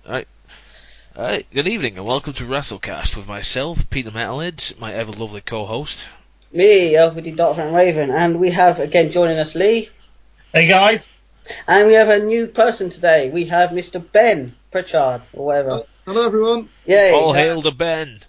Alright. Alright, good evening and welcome to WrestleCast with myself, Peter Metalhead, my ever lovely co-host. Me, LVD Doctor and Raven, and we have again joining us Lee. Hey guys. And we have a new person today. We have Mr. Ben Pritchard, or whatever. Hello everyone. Yay. All hail to Ben.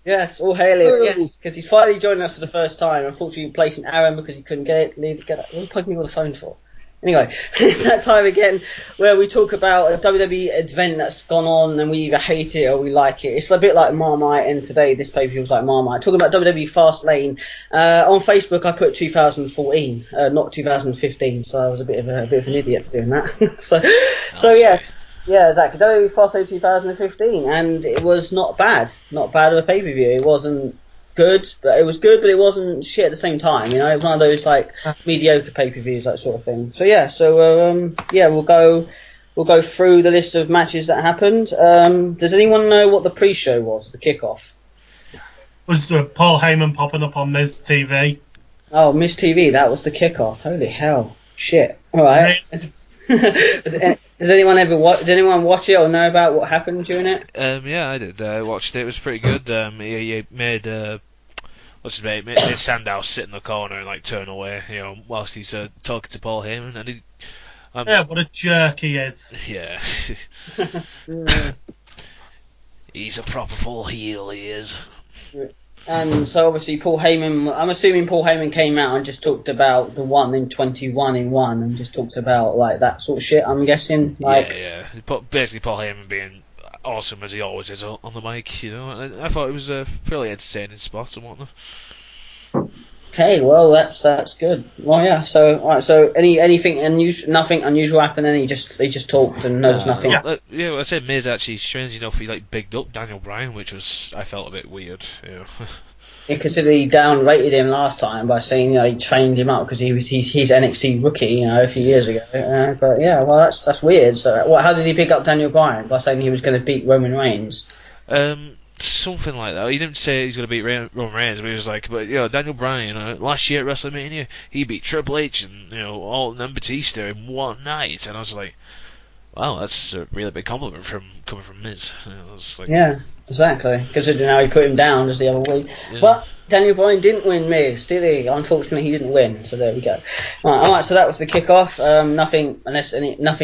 Yes, all hail him. Yes, because he's finally joining us for the first time. Unfortunately, replacing Aaron because he couldn't get it. What are you plugging me with a phone for? Anyway, it's that time again where we talk about a WWE event that's gone on and we either hate it or we like it. It's a bit like Marmite, and today this pay-per-view was like Marmite. Talking about WWE Fastlane. On Facebook I put 2014, not 2015, so I was a bit of an idiot for doing that. so yeah. Yeah, exactly. WWE Fastlane 2015, and it was not bad. Not bad of a pay-per-view. It wasn't good, but it was good, but it wasn't shit at the same time. You know, it was one of those like mediocre pay-per-views, that sort of thing. So yeah, we'll go through the list of matches that happened. Does anyone know what the pre-show was? The kickoff Was Paul Heyman popping up on Miz TV? Oh, Miz TV. That was the kickoff. Holy hell, shit. All right. Does anyone watch it or know about what happened during it? Yeah, I did. I watched it. It was pretty good. He made what's his name? Made Sandow sit in the corner and like turn away, you know, whilst he's talking to Paul Heyman, and he. Yeah, what a jerk he is. Yeah. He's a proper full heel. He is. And so obviously Paul Heyman, I'm assuming Paul Heyman came out and just talked about the 1 in 21 in 1 and just talked about like that sort of shit, I'm guessing. Like, yeah. Basically Paul Heyman being awesome as he always is on the mic, you know. I thought it was a fairly entertaining spot and whatnot. Okay, well that's good. Well, yeah. So all right, so anything unusual, nothing unusual happened. Then they just talked and there was nothing. Yeah, I said Miz actually, strange enough, he like bigged up Daniel Bryan, which was I felt a bit weird. You know. Yeah, considering he downrated him last time by saying, you know, he trained him up because he's NXT rookie, you know, a few years ago. But yeah, well that's weird. So how did he pick up Daniel Bryan by saying he was going to beat Roman Reigns? Something like that. He didn't say he's going to beat Roman Reigns, but he was like, but you know, Daniel Bryan, you know, last year at WrestleMania, he beat Triple H and you know Orton and Batista in one night, and I was like, wow, that's a really big compliment coming from Miz. You know, like, yeah, exactly. Considering how he put him down just the other week. Yeah. But Daniel Bryan didn't win Miz, did he? Unfortunately, he didn't win. So there we go. Alright, so that was the kickoff. Nothing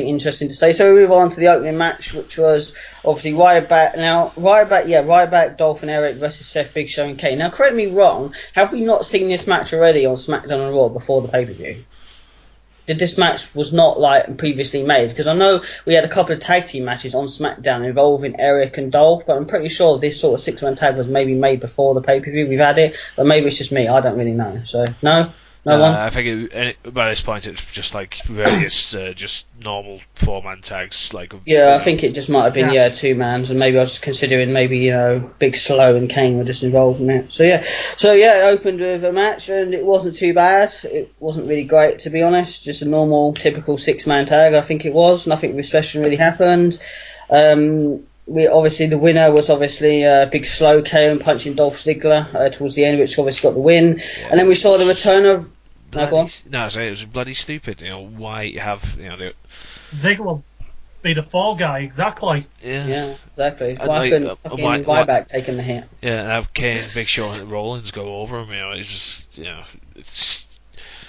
interesting to say. So we move on to the opening match, which was obviously Ryback, Dolph and Eric versus Seth, Big Show and Kane. Now, correct me wrong. Have we not seen this match already on SmackDown and Raw before the pay-per-view? This match was not like previously made, because I know we had a couple of tag team matches on SmackDown involving Eric and Dolph, but I'm pretty sure this sort of 6-man tag was maybe made before the pay-per-view. We've had it, but maybe it's just me. I don't really know. So no one. I think by this point it's just like various just normal 4-man tags. Like I think it just might have been 2-mans, and maybe I was just considering maybe, you know, Big Slow and Kane were just involved in it. So it opened with a match and it wasn't too bad. It wasn't really great, to be honest. Just a normal, typical 6-man tag. I think it was. Nothing special really happened. The winner was obviously Big Slow KO punching Dolph Ziggler towards the end, which obviously got the win. Yeah. And then we saw the return of. It was bloody stupid. You know, why you have Ziggler be the fall guy, exactly. Yeah, exactly. Why couldn't fucking Ryback taking the hit? Yeah, and have Kane, Big Show, and Rollins go over him. You know, it's just it's.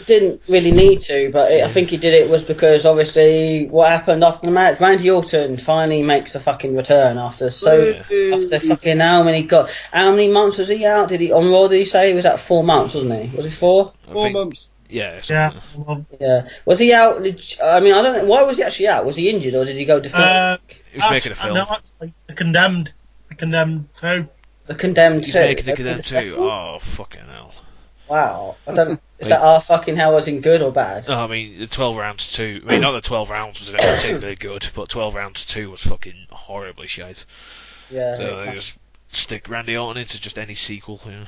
Didn't really need to, but I think he did it was because obviously what happened after the match, Randy Orton finally makes a fucking return after fucking how many months was he out? Did he on Raw? Did he say he was out 4 months? Wasn't he? Was it 4? 4 months. Yeah. Was he out? I mean, I don't know. Why was he actually out? Was he injured or did he go defend? He was making a film. No, actually, the Condemned 2. The Condemned 2. He's making the Condemned 2. Oh fucking hell. Wow, I don't. Is that fucking hell was in good or bad? No, I mean the 12 rounds 2. I mean, not the 12 rounds was particularly good, but 12 rounds 2 was fucking horribly shite. Yeah. So they just stick Randy Orton into just any sequel. You know?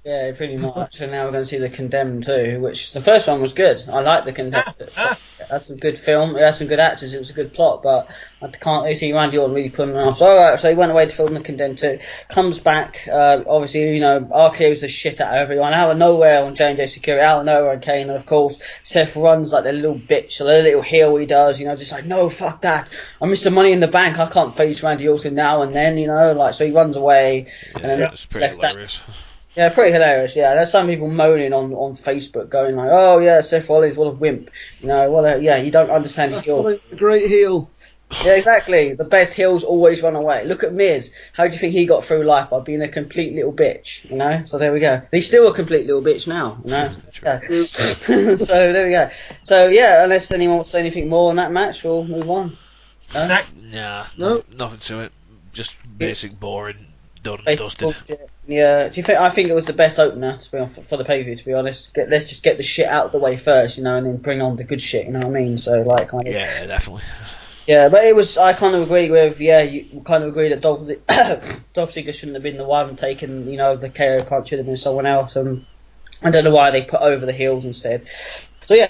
Yeah, pretty much. And now we're going to see The Condemned too, which the first one was good. I like The Condemned. That's a good film. It had some good actors. It was a good plot, but I can't really see Randy Orton really putting it off. So, alright, so he went away to film The Condemned too. Comes back, obviously, you know, RKO's the shit out of everyone. Out of nowhere on J&J Security, out of nowhere on Kane, and of course, Seth runs like the little bitch, so the little heel he does, you know, just like, no, fuck that. I missed the Money in the Bank. I can't face Randy Orton now and then, you know, like, so he runs away. Yeah, and then it's pretty hilarious. Yeah, pretty hilarious. Yeah, there's some people moaning on Facebook, going like, "Oh yeah, Seth Rollins, what a wimp." You know, well, yeah, you don't understand heel. Great heel. Yeah, exactly. The best heels always run away. Look at Miz. How do you think he got through life? By being a complete little bitch. You know. So there we go. He's still a complete little bitch now. You know. Yeah. So there we go. So yeah, unless anyone wants to say anything more on that match, we'll move on. No? Nah, nothing to it. Just basic, boring, done, Basic dusted. bullshit. Yeah, do you think? I think it was the best opener to be on for the pay-per-view. To be honest, let's just get the shit out of the way first, you know, and then bring on the good shit. You know what I mean? So like, kind of. Yeah, definitely. Yeah, but it was. I kind of agree with. Yeah, you kind of agree that Dolph Ziggler shouldn't have been the one taking. You know, the KO card should have been someone else. And I don't know why they put over the heels instead. So yeah.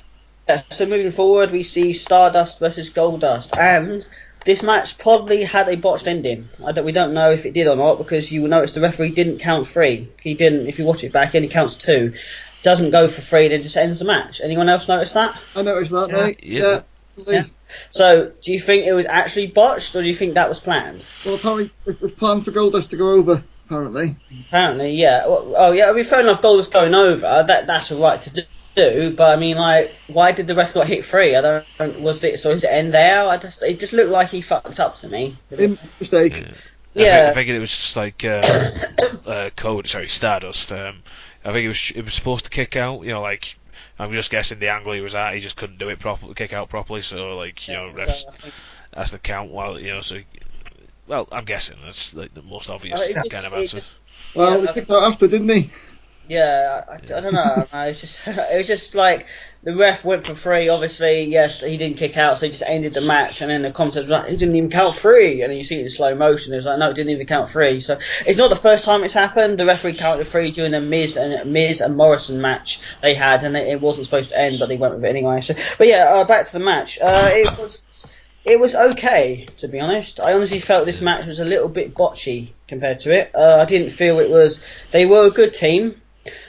So moving forward, we see Stardust versus Goldust, and this match probably had a botched ending. We don't know if it did or not, because you will notice the referee didn't count 3. He didn't. If you watch it back, he only counts 2. Doesn't go for 3, then just ends the match. Anyone else notice that? I noticed that, mate. Yeah. So, do you think it was actually botched, or do you think that was planned? Well, apparently it was planned for Goldust to go over. Apparently, yeah. Oh, yeah. I mean, fair enough. Goldust going over. That's all right to do. But I mean, like, why did the ref not hit 3? I don't. Was it so? Did it end there? It just looked like he fucked up to me. Mistake. Yeah. I think it was just like Stardust. I think it was supposed to kick out. You know, like, I'm just guessing the angle he was at, he just couldn't do it properly, kick out properly. So like, you know, refs, that's the count. While you know, so well, I'm guessing that's like the most obvious kind of answer. Well, he kicked out after, didn't he? Yeah, I don't know. It was just like the ref went for 3. Obviously, yes, he didn't kick out, so he just ended the match. And then the commentator was like, "He didn't even count 3." And then you see it in slow motion. It was like, "No, it didn't even count 3." So it's not the first time it's happened. The referee counted 3 during the Miz and Morrison match they had, and it wasn't supposed to end, but they went with it anyway. So, but yeah, back to the match. It was okay, to be honest. I honestly felt this match was a little bit botchy compared to it. I didn't feel it was. They were a good team.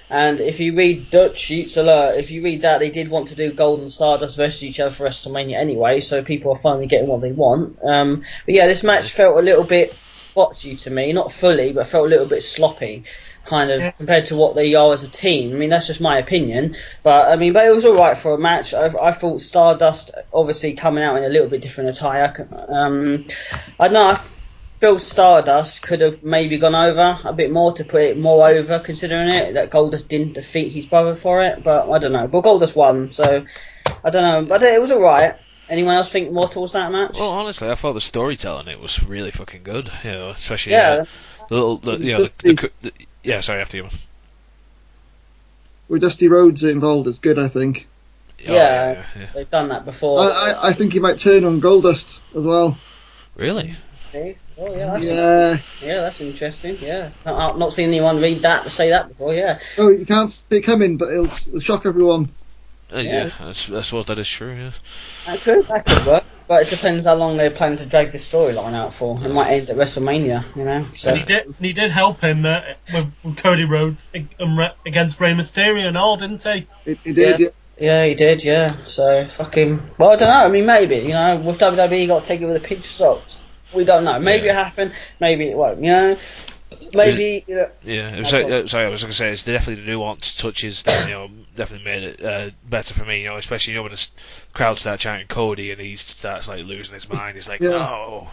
And if you read Dutch Sheets Alert, if you read that, they did want to do Golden Stardust versus each other for WrestleMania anyway, so people are finally getting what they want. But yeah, this match felt a little bit botchy to me, not fully, but felt a little bit sloppy, kind of, compared to what they are as a team. I mean, that's just my opinion, but it was alright for a match. I thought Stardust, obviously coming out in a little bit different attire, I don't know, I feel Stardust could have maybe gone over a bit more to put it more over, considering it that Goldust didn't defeat his brother for it, but I don't know. But Goldust won, so I don't know. But it was alright. Anyone else think more towards that match? Well, honestly, I thought the storytelling it was really fucking good. You know, especially yeah. Sorry, after you. With Dusty Rhodes involved, it's good, I think. Yeah, they've done that before. I think he might turn on Goldust as well. Really? Oh yeah, that's interesting. Yeah, I've not seen anyone say that before. Yeah. Oh, you can't see it coming, but it'll shock everyone. I suppose that is true. Yeah. That could work, but it depends how long they plan to drag the storyline out for. It might end at WrestleMania, you know. So. And he did help him with Cody Rhodes against Rey Mysterio and all, didn't he? He did. Yeah. Yeah, he did. Yeah. So fucking. Well, I don't know. I mean, maybe, you know, with WWE, you got to take it with a pinch of salt. We don't know. Maybe it happened. Maybe it won't. You know. Maybe. You know, yeah. Sorry, I was going to say it's definitely the nuanced touches that definitely made it better for me. You know, especially when the crowd start chanting Cody and he starts like losing his mind. He's like, no.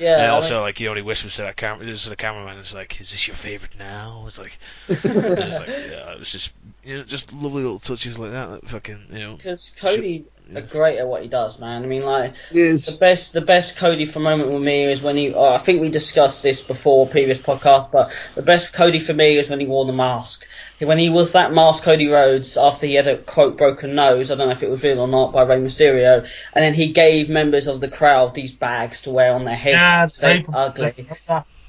Yeah. And also, like, he only whispers to the cameraman. It's like, is this your favorite now? It's like, it was just, just lovely little touches like that. Fucking, because Cody are great at what he does, man. I mean, like, yes. the best Cody for moment with me is when he. I think we discussed this before previous podcast, but the best Cody for me is when he wore the mask. When he was that mask Cody Rhodes after he had a quote broken nose, I don't know if it was real or not, by Rey Mysterio, and then he gave members of the crowd these bags to wear on their head. Yeah, they ugly.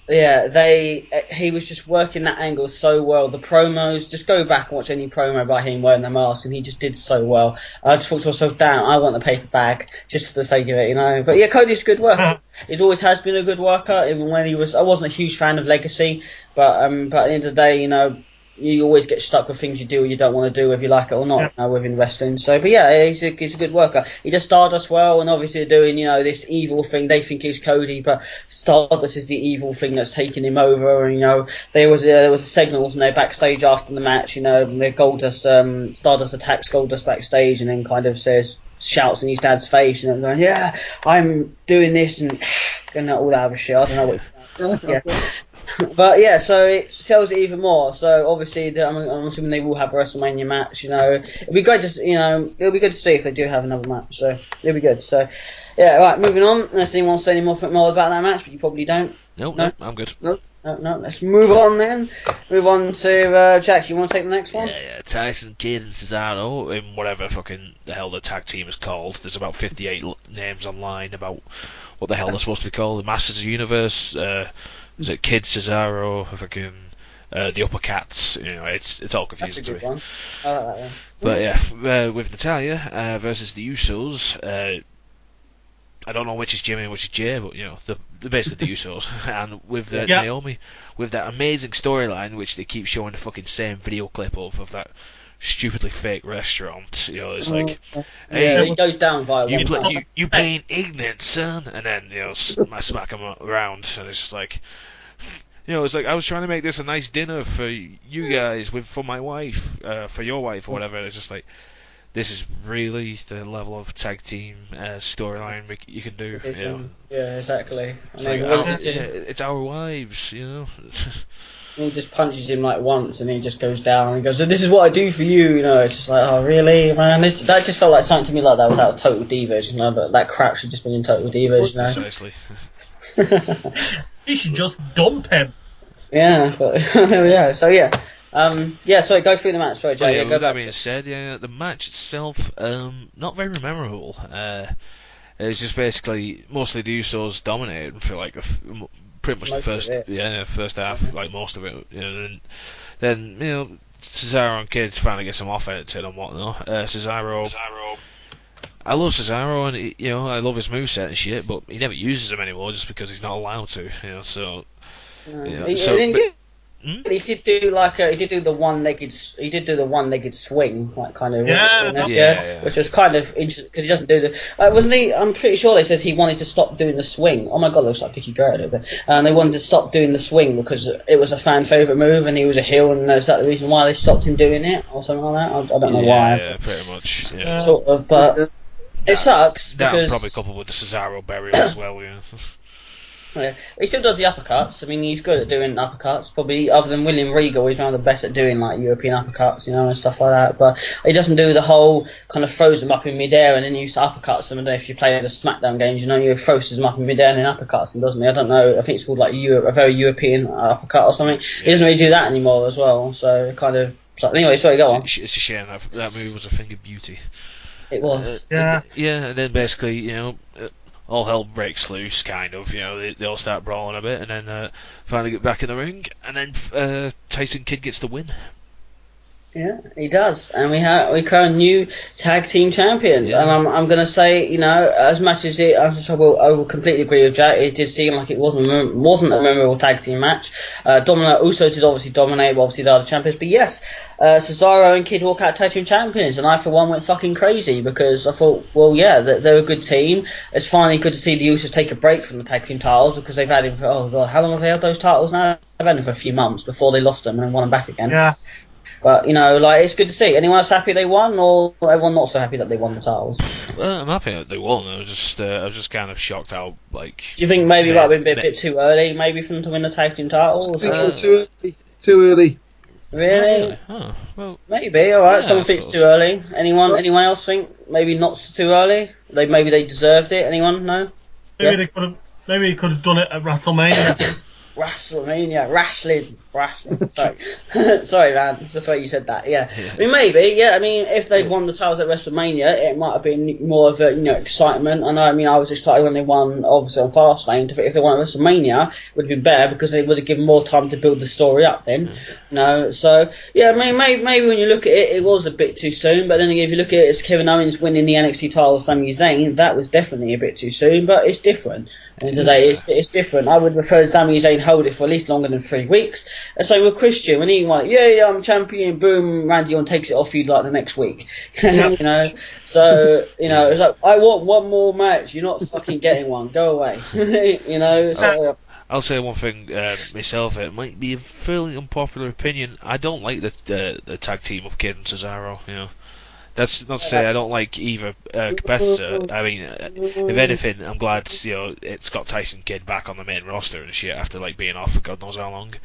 he was just working that angle so well. The promos, just go back and watch any promo by him wearing the mask, and he just did so well. I just thought to myself, damn, I want the paper bag just for the sake of it, you know. But yeah, Cody's a good worker. It always has been a good worker, even when I wasn't a huge fan of Legacy, but at the end of the day, you know, you always get stuck with things you do or you don't want to do, whether you like it or not, you know, within wrestling. So, but yeah, he's a good worker. He does Stardust well, and obviously they're doing, you know, this evil thing. They think he's Cody, but Stardust is the evil thing that's taking him over. And, you know, there was a segment, wasn't there, backstage after the match, you know, where Stardust attacks Goldust backstage and then kind of shouts in his dad's face, and I'm going, yeah, I'm doing this, and all that other shit. I don't know what. Yeah. But yeah, so it sells it even more. So obviously, I'm assuming they will have a WrestleMania match. You know, it'll be great to, you know, it'll be good to see if they do have another match. So it'll be good. So yeah, right, moving on. Unless anyone wants to say any more about that match, but you probably don't. No, I'm good. No. Let's move on then. Move on to Jack. You want to take the next one? Yeah. Tyson Kidd and Cesaro in whatever fucking the hell the tag team is called. There's about 58 names online about what the hell they're supposed to be called. The Masters of the Universe. Is it Kid, Cesaro, fucking the Upper Cats? You know, it's all confusing to me. One. I like that one. But yeah, with Natalya versus the Usos. I don't know which is Jimmy and which is Jay, but you know, they're basically the Usos. And with Naomi, with that amazing storyline, which they keep showing the fucking same video clip of that stupidly fake restaurant. You know, it's like, hey, it goes down via you playing ignorant, son, and then you know smack him around, and it's just like, you know, it's like I was trying to make this a nice dinner for you guys for my wife, for your wife or whatever. It's just like, this is really the level of tag team storyline you can do. You know? Yeah, exactly. It's our wives, you know. He just punches him like once, and he just goes down. And he goes, so "This is what I do for you," you know. It's just like, oh really, man? That just felt like something to me like that without Total Divas, you know. But that crap should just been in Total Divas, you know. Precisely. He should just dump him. Yeah, but yeah. So yeah. Sorry, go through the match. Sorry, Jay. With that being said, the match itself, not very memorable. It's just basically mostly the Usos dominated for like pretty much the first half, like most of it. You know, then you know, Cesaro and Kidd finally get some offense in and whatnot. Cesaro. I love Cesaro, and you know, I love his moveset and shit, but he never uses them anymore just because he's not allowed to. You know, so. He did do the one-legged swing, like kind of which was kind of interesting because he doesn't do the wasn't he? I'm pretty sure they said he wanted to stop doing the swing. Oh my god, it looks like Vicky Guerrero, but they wanted to stop doing the swing because it was a fan favorite move and he was a heel, and is that the reason why they stopped him doing it or something like that? I don't know why. Yeah, pretty much. Yeah. Sort of, but it sucks because probably coupled with the Cesaro burial as well. Yeah. Yeah. He still does the uppercuts. I mean, he's good at doing uppercuts. Probably, other than William Regal, he's one of the best at doing like European uppercuts, you know, and stuff like that. But he doesn't do the whole kind of throws them up in midair and then used to uppercuts them. I don't know if you play the SmackDown games, you know, you throws them up in midair and then uppercuts them, doesn't he? I don't know. I think it's called like a very European uppercut or something. Yeah. He doesn't really do that anymore as well. So kind of. So, anyway, sorry, go on. It's a shame that move was a thing of beauty. It was. And then basically, you know. All hell breaks loose, kind of. You know, they all start brawling a bit, and then finally get back in the ring, and then Tyson Kidd gets the win. Yeah, he does, and we crown new tag team champions. Yeah. And I'm gonna say, you know, as much as I will completely agree with Jack. It did seem like it wasn't a memorable tag team match. Usos did obviously dominate, obviously the other champions, but yes, Cesaro and Kidd walk out tag team champions, and I for one went fucking crazy because I thought, well, yeah, they're a good team. It's finally good to see the Usos take a break from the tag team titles because they've had him for how long have they held those titles now? They've had them for a few months before they lost them and then won them back again. Yeah. But, you know, like, it's good to see. Anyone else happy they won, or everyone not so happy that they won the titles? Well, I'm happy that they won. I was just kind of shocked how, like... Do you think maybe it might have been a bit too early, maybe, for them to win the tag team titles? I think it was too early. Too early. Really? Oh, well... Maybe, alright, someone thinks too early. Anyone else think maybe not too early? Maybe they deserved it? Anyone? No? Maybe they could have done it at WrestleMania. WrestleMania, wrestling. Sorry, sorry, man. It's just the way you said that. Yeah. I mean, maybe. Yeah. I mean, if they'd won the titles at WrestleMania, it might have been more of a excitement. I know. I mean, I was excited when they won, obviously on Fastlane. If they won at WrestleMania, it would have been better because they would have given more time to build the story up. Then, So yeah, I mean, maybe when you look at it, it was a bit too soon. But then again, if you look at it as Kevin Owens winning the NXT title of Sami Zayn, that was definitely a bit too soon. But it's different. And today, it's different. I would prefer Sami Zayn hold it for at least longer than 3 weeks. And so with Christian, when he went, yeah, I'm champion, boom, Randy Orton takes it off you like the next week. So it's like, I want one more match. You're not fucking getting one. Go away. So. I'll say one thing myself. It might be a fairly unpopular opinion. I don't like the tag team of Kid and Cesaro. That's not to say I don't like either competitor. I mean, if anything, I'm glad it's got Tyson Kidd back on the main roster and shit after being off for God knows how long.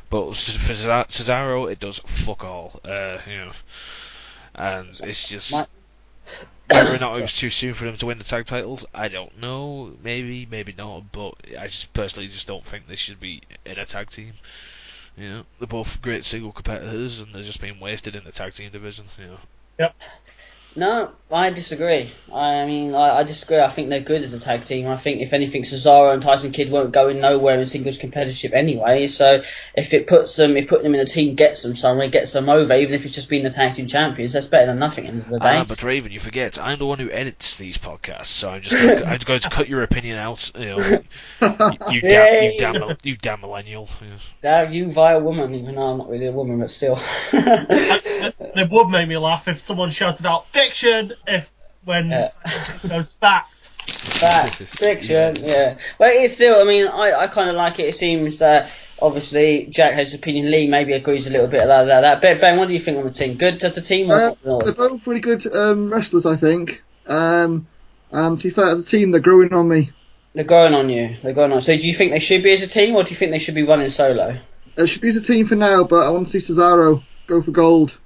But for Cesaro, it does fuck all. And it's just whether or not it was too soon for them to win the tag titles, I don't know. Maybe not. But I just personally don't think they should be in a tag team. They're both great single competitors, and they're just being wasted in the tag team division. Yep. No, I disagree. I mean, I disagree. I think they're good as a tag team. I think, if anything, Cesaro and Tyson Kidd won't go in nowhere in singles competitorship anyway. So if putting them in a team gets them somewhere, gets them over, even if it's just being the tag team champions, that's better than nothing at the end of the day. But Raven, you forget, I'm the one who edits these podcasts, so I'm going to cut your opinion out. You damn millennial. Damn you, vile woman. Even though I'm not really a woman, but still. It would make me laugh if someone shouted out fiction when goes fact. Fiction, yeah. But it's still, I mean, I kind of like it. It seems that obviously Jack has his opinion. Lee maybe agrees a little bit like that. Ben, what do you think on the team? Good as a team or not? They're both pretty good wrestlers, I think. And to be fair, as a team, they're growing on me. They're growing on you. So do you think they should be as a team, or do you think they should be running solo? It should be as a team for now, but I want to see Cesaro go for gold.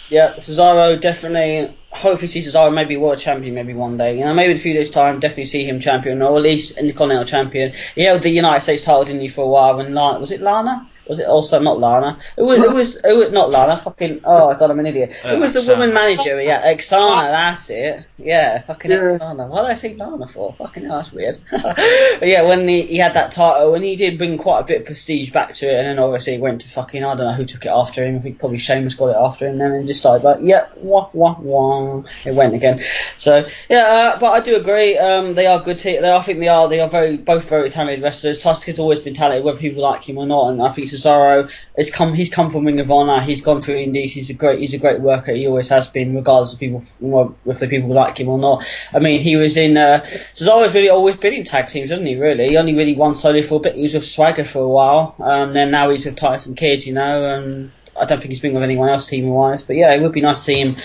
Yeah, Cesaro definitely. Hopefully, see Cesaro maybe world champion, maybe one day. Maybe in a few days' time, definitely see him champion, or at least in the Continental champion. He held the United States title, didn't he, for a while? When was it Lana? Was it also not Lana? It was not Lana. Fucking oh, God, I'm an idiot. It was the woman manager. Yeah, Xana. That's it. Yeah, fucking Xana. Why did I say Lana for? Fucking hell, that's weird. But yeah, when he had that title, and he did bring quite a bit of prestige back to it, and then obviously he went to fucking, I don't know who took it after him. I think probably Sheamus got it after him, and then just started wah. It went again. So yeah, but I do agree. They are good team. I think they are both very talented wrestlers. Tusk always been talented, whether people like him or not, and I think Cesaro he's come from Ring of Honor. He's gone through Indies. He's a great worker. He always has been, regardless of people if the people like him or not. I mean, he was in Cesaro's really always been in tag teams, hasn't he? Really, he only really won solo for a bit. He was with Swagger for a while. Then now he's with Tyson Kidd. And I don't think he's been with anyone else team wise. But yeah, it would be nice to see him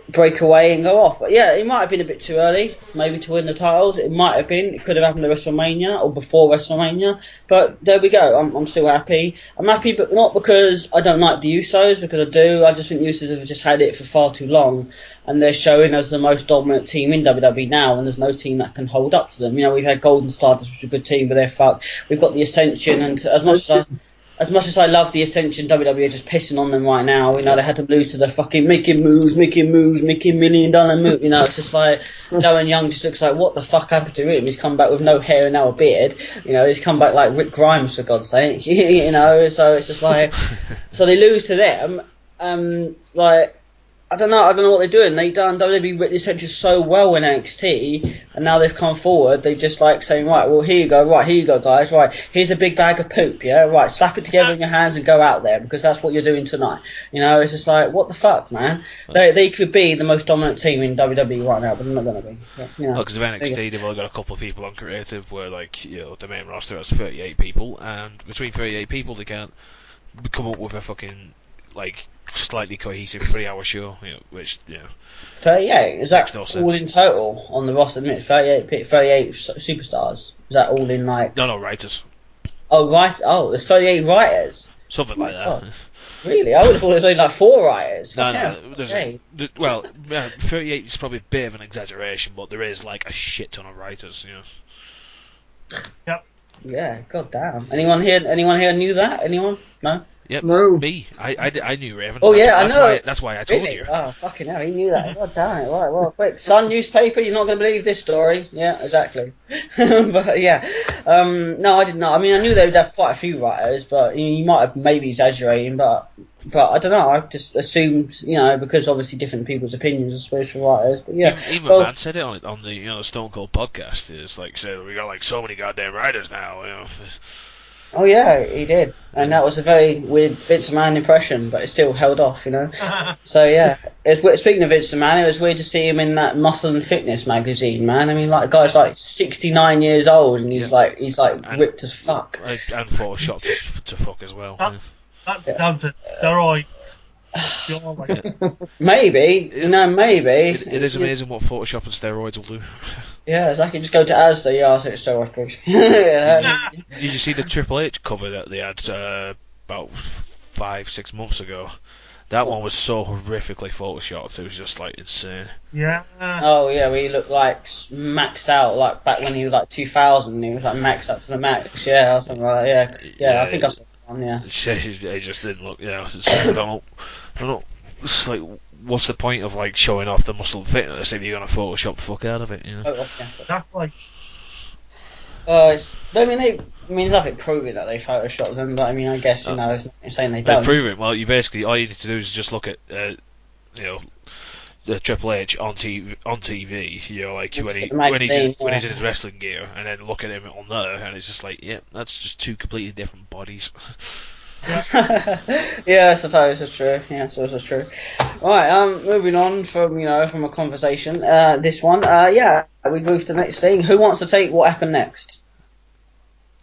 break away and go off. But yeah, it might have been a bit too early, maybe, to win the titles. It might have been. It could have happened at WrestleMania or before WrestleMania. But there we go. I'm still happy. I'm happy, but not because I don't like the Usos, because I do. I just think the Usos have just had it for far too long, and they're showing as the most dominant team in WWE now, and there's no team that can hold up to them. We've had Golden Stardust, which is a good team, but they're fucked. We've got the Ascension, and as much as I love the Ascension, WWE are just pissing on them right now. They had to lose to the fucking making moves, making $1 million move. It's just like Darren Young just looks like, what the fuck happened to him? He's come back with no hair and now a beard. He's come back like Rick Grimes, for God's sake. So it's just like, so they lose to them. I don't know what they're doing. They've done WWE the Ascension so well in NXT, and now they've come forward. They've just saying, right, well, here you go, guys. Right, here's a big bag of poop, yeah? Right, slap it together in your hands and go out there, because that's what you're doing tonight. It's just like, what the fuck, man? They could be the most dominant team in WWE right now, but they're not going to be. Because of NXT, they've only got a couple of people on creative, where, the main roster has 38 people, and between 38 people, they can't come up with a fucking, slightly cohesive 3-hour show, which 38, is that no all sense. in total on the roster? 38 superstars. Is that all in no writers, there's 38 writers, something like that. God. Really? I would have thought there's only 4 writers. No, there's 38 is probably a bit of an exaggeration, but there is a shit ton of writers. Yep. Yeah, god damn. Anyone here knew that? Anyone? No? Yep. No. Me. I knew Raven. Oh, yeah, I know. That's why I told Really? you. Oh, fucking hell, he knew that. God damn it. Right, well, quick. Sun newspaper, you're not going to believe this story. Yeah, exactly. But, yeah. No, I didn't know. I mean, I knew they would have quite a few writers, but you might have maybe exaggerating, but I don't know. I just assumed, because obviously different people's opinions, I suppose, for writers. But, yeah. Even well, Matt said it on the the Stone Cold podcast. It's like, said we got like so many goddamn writers now. Oh yeah, he did, and that was a very weird Vince McMahon impression, but it still held off, So yeah, speaking of Vince McMahon, it was weird to see him in that Muscle and Fitness magazine, man. I mean, like, the guy's like 69 years old, and he's like ripped as fuck. And photoshopped to fuck as well. That's down to steroids. Maybe, maybe. It is amazing what Photoshop and steroids will do. Yeah, exactly. Just go to Asda, I'll take steroids, please. Yeah. Did you see the Triple H cover that they had about 5-6 months ago? That one was so horrifically photoshopped. It was just like insane. Yeah. Oh yeah, where he looked like maxed out, like back when he was like 2000. He was like maxed up to the max. Yeah, or something like that. Yeah, I think I saw that one. Yeah. It just didn't look. I don't know. It's like, what's the point of like showing off the muscle fitness if you're gonna Photoshop the fuck out of it? Exactly. There's nothing proving that they photoshopped them, but I mean, I guess it's not saying they don't. Prove it. Well, all you need to do is just look at the Triple H on TV. Like when he's in his wrestling gear, and then look at him on there, and it's just like, that's just two completely different bodies. Yeah, I suppose that's true. Yeah, I suppose that's true. Right, moving on from a conversation. This one, we move to the next thing. Who wants to take what happened next?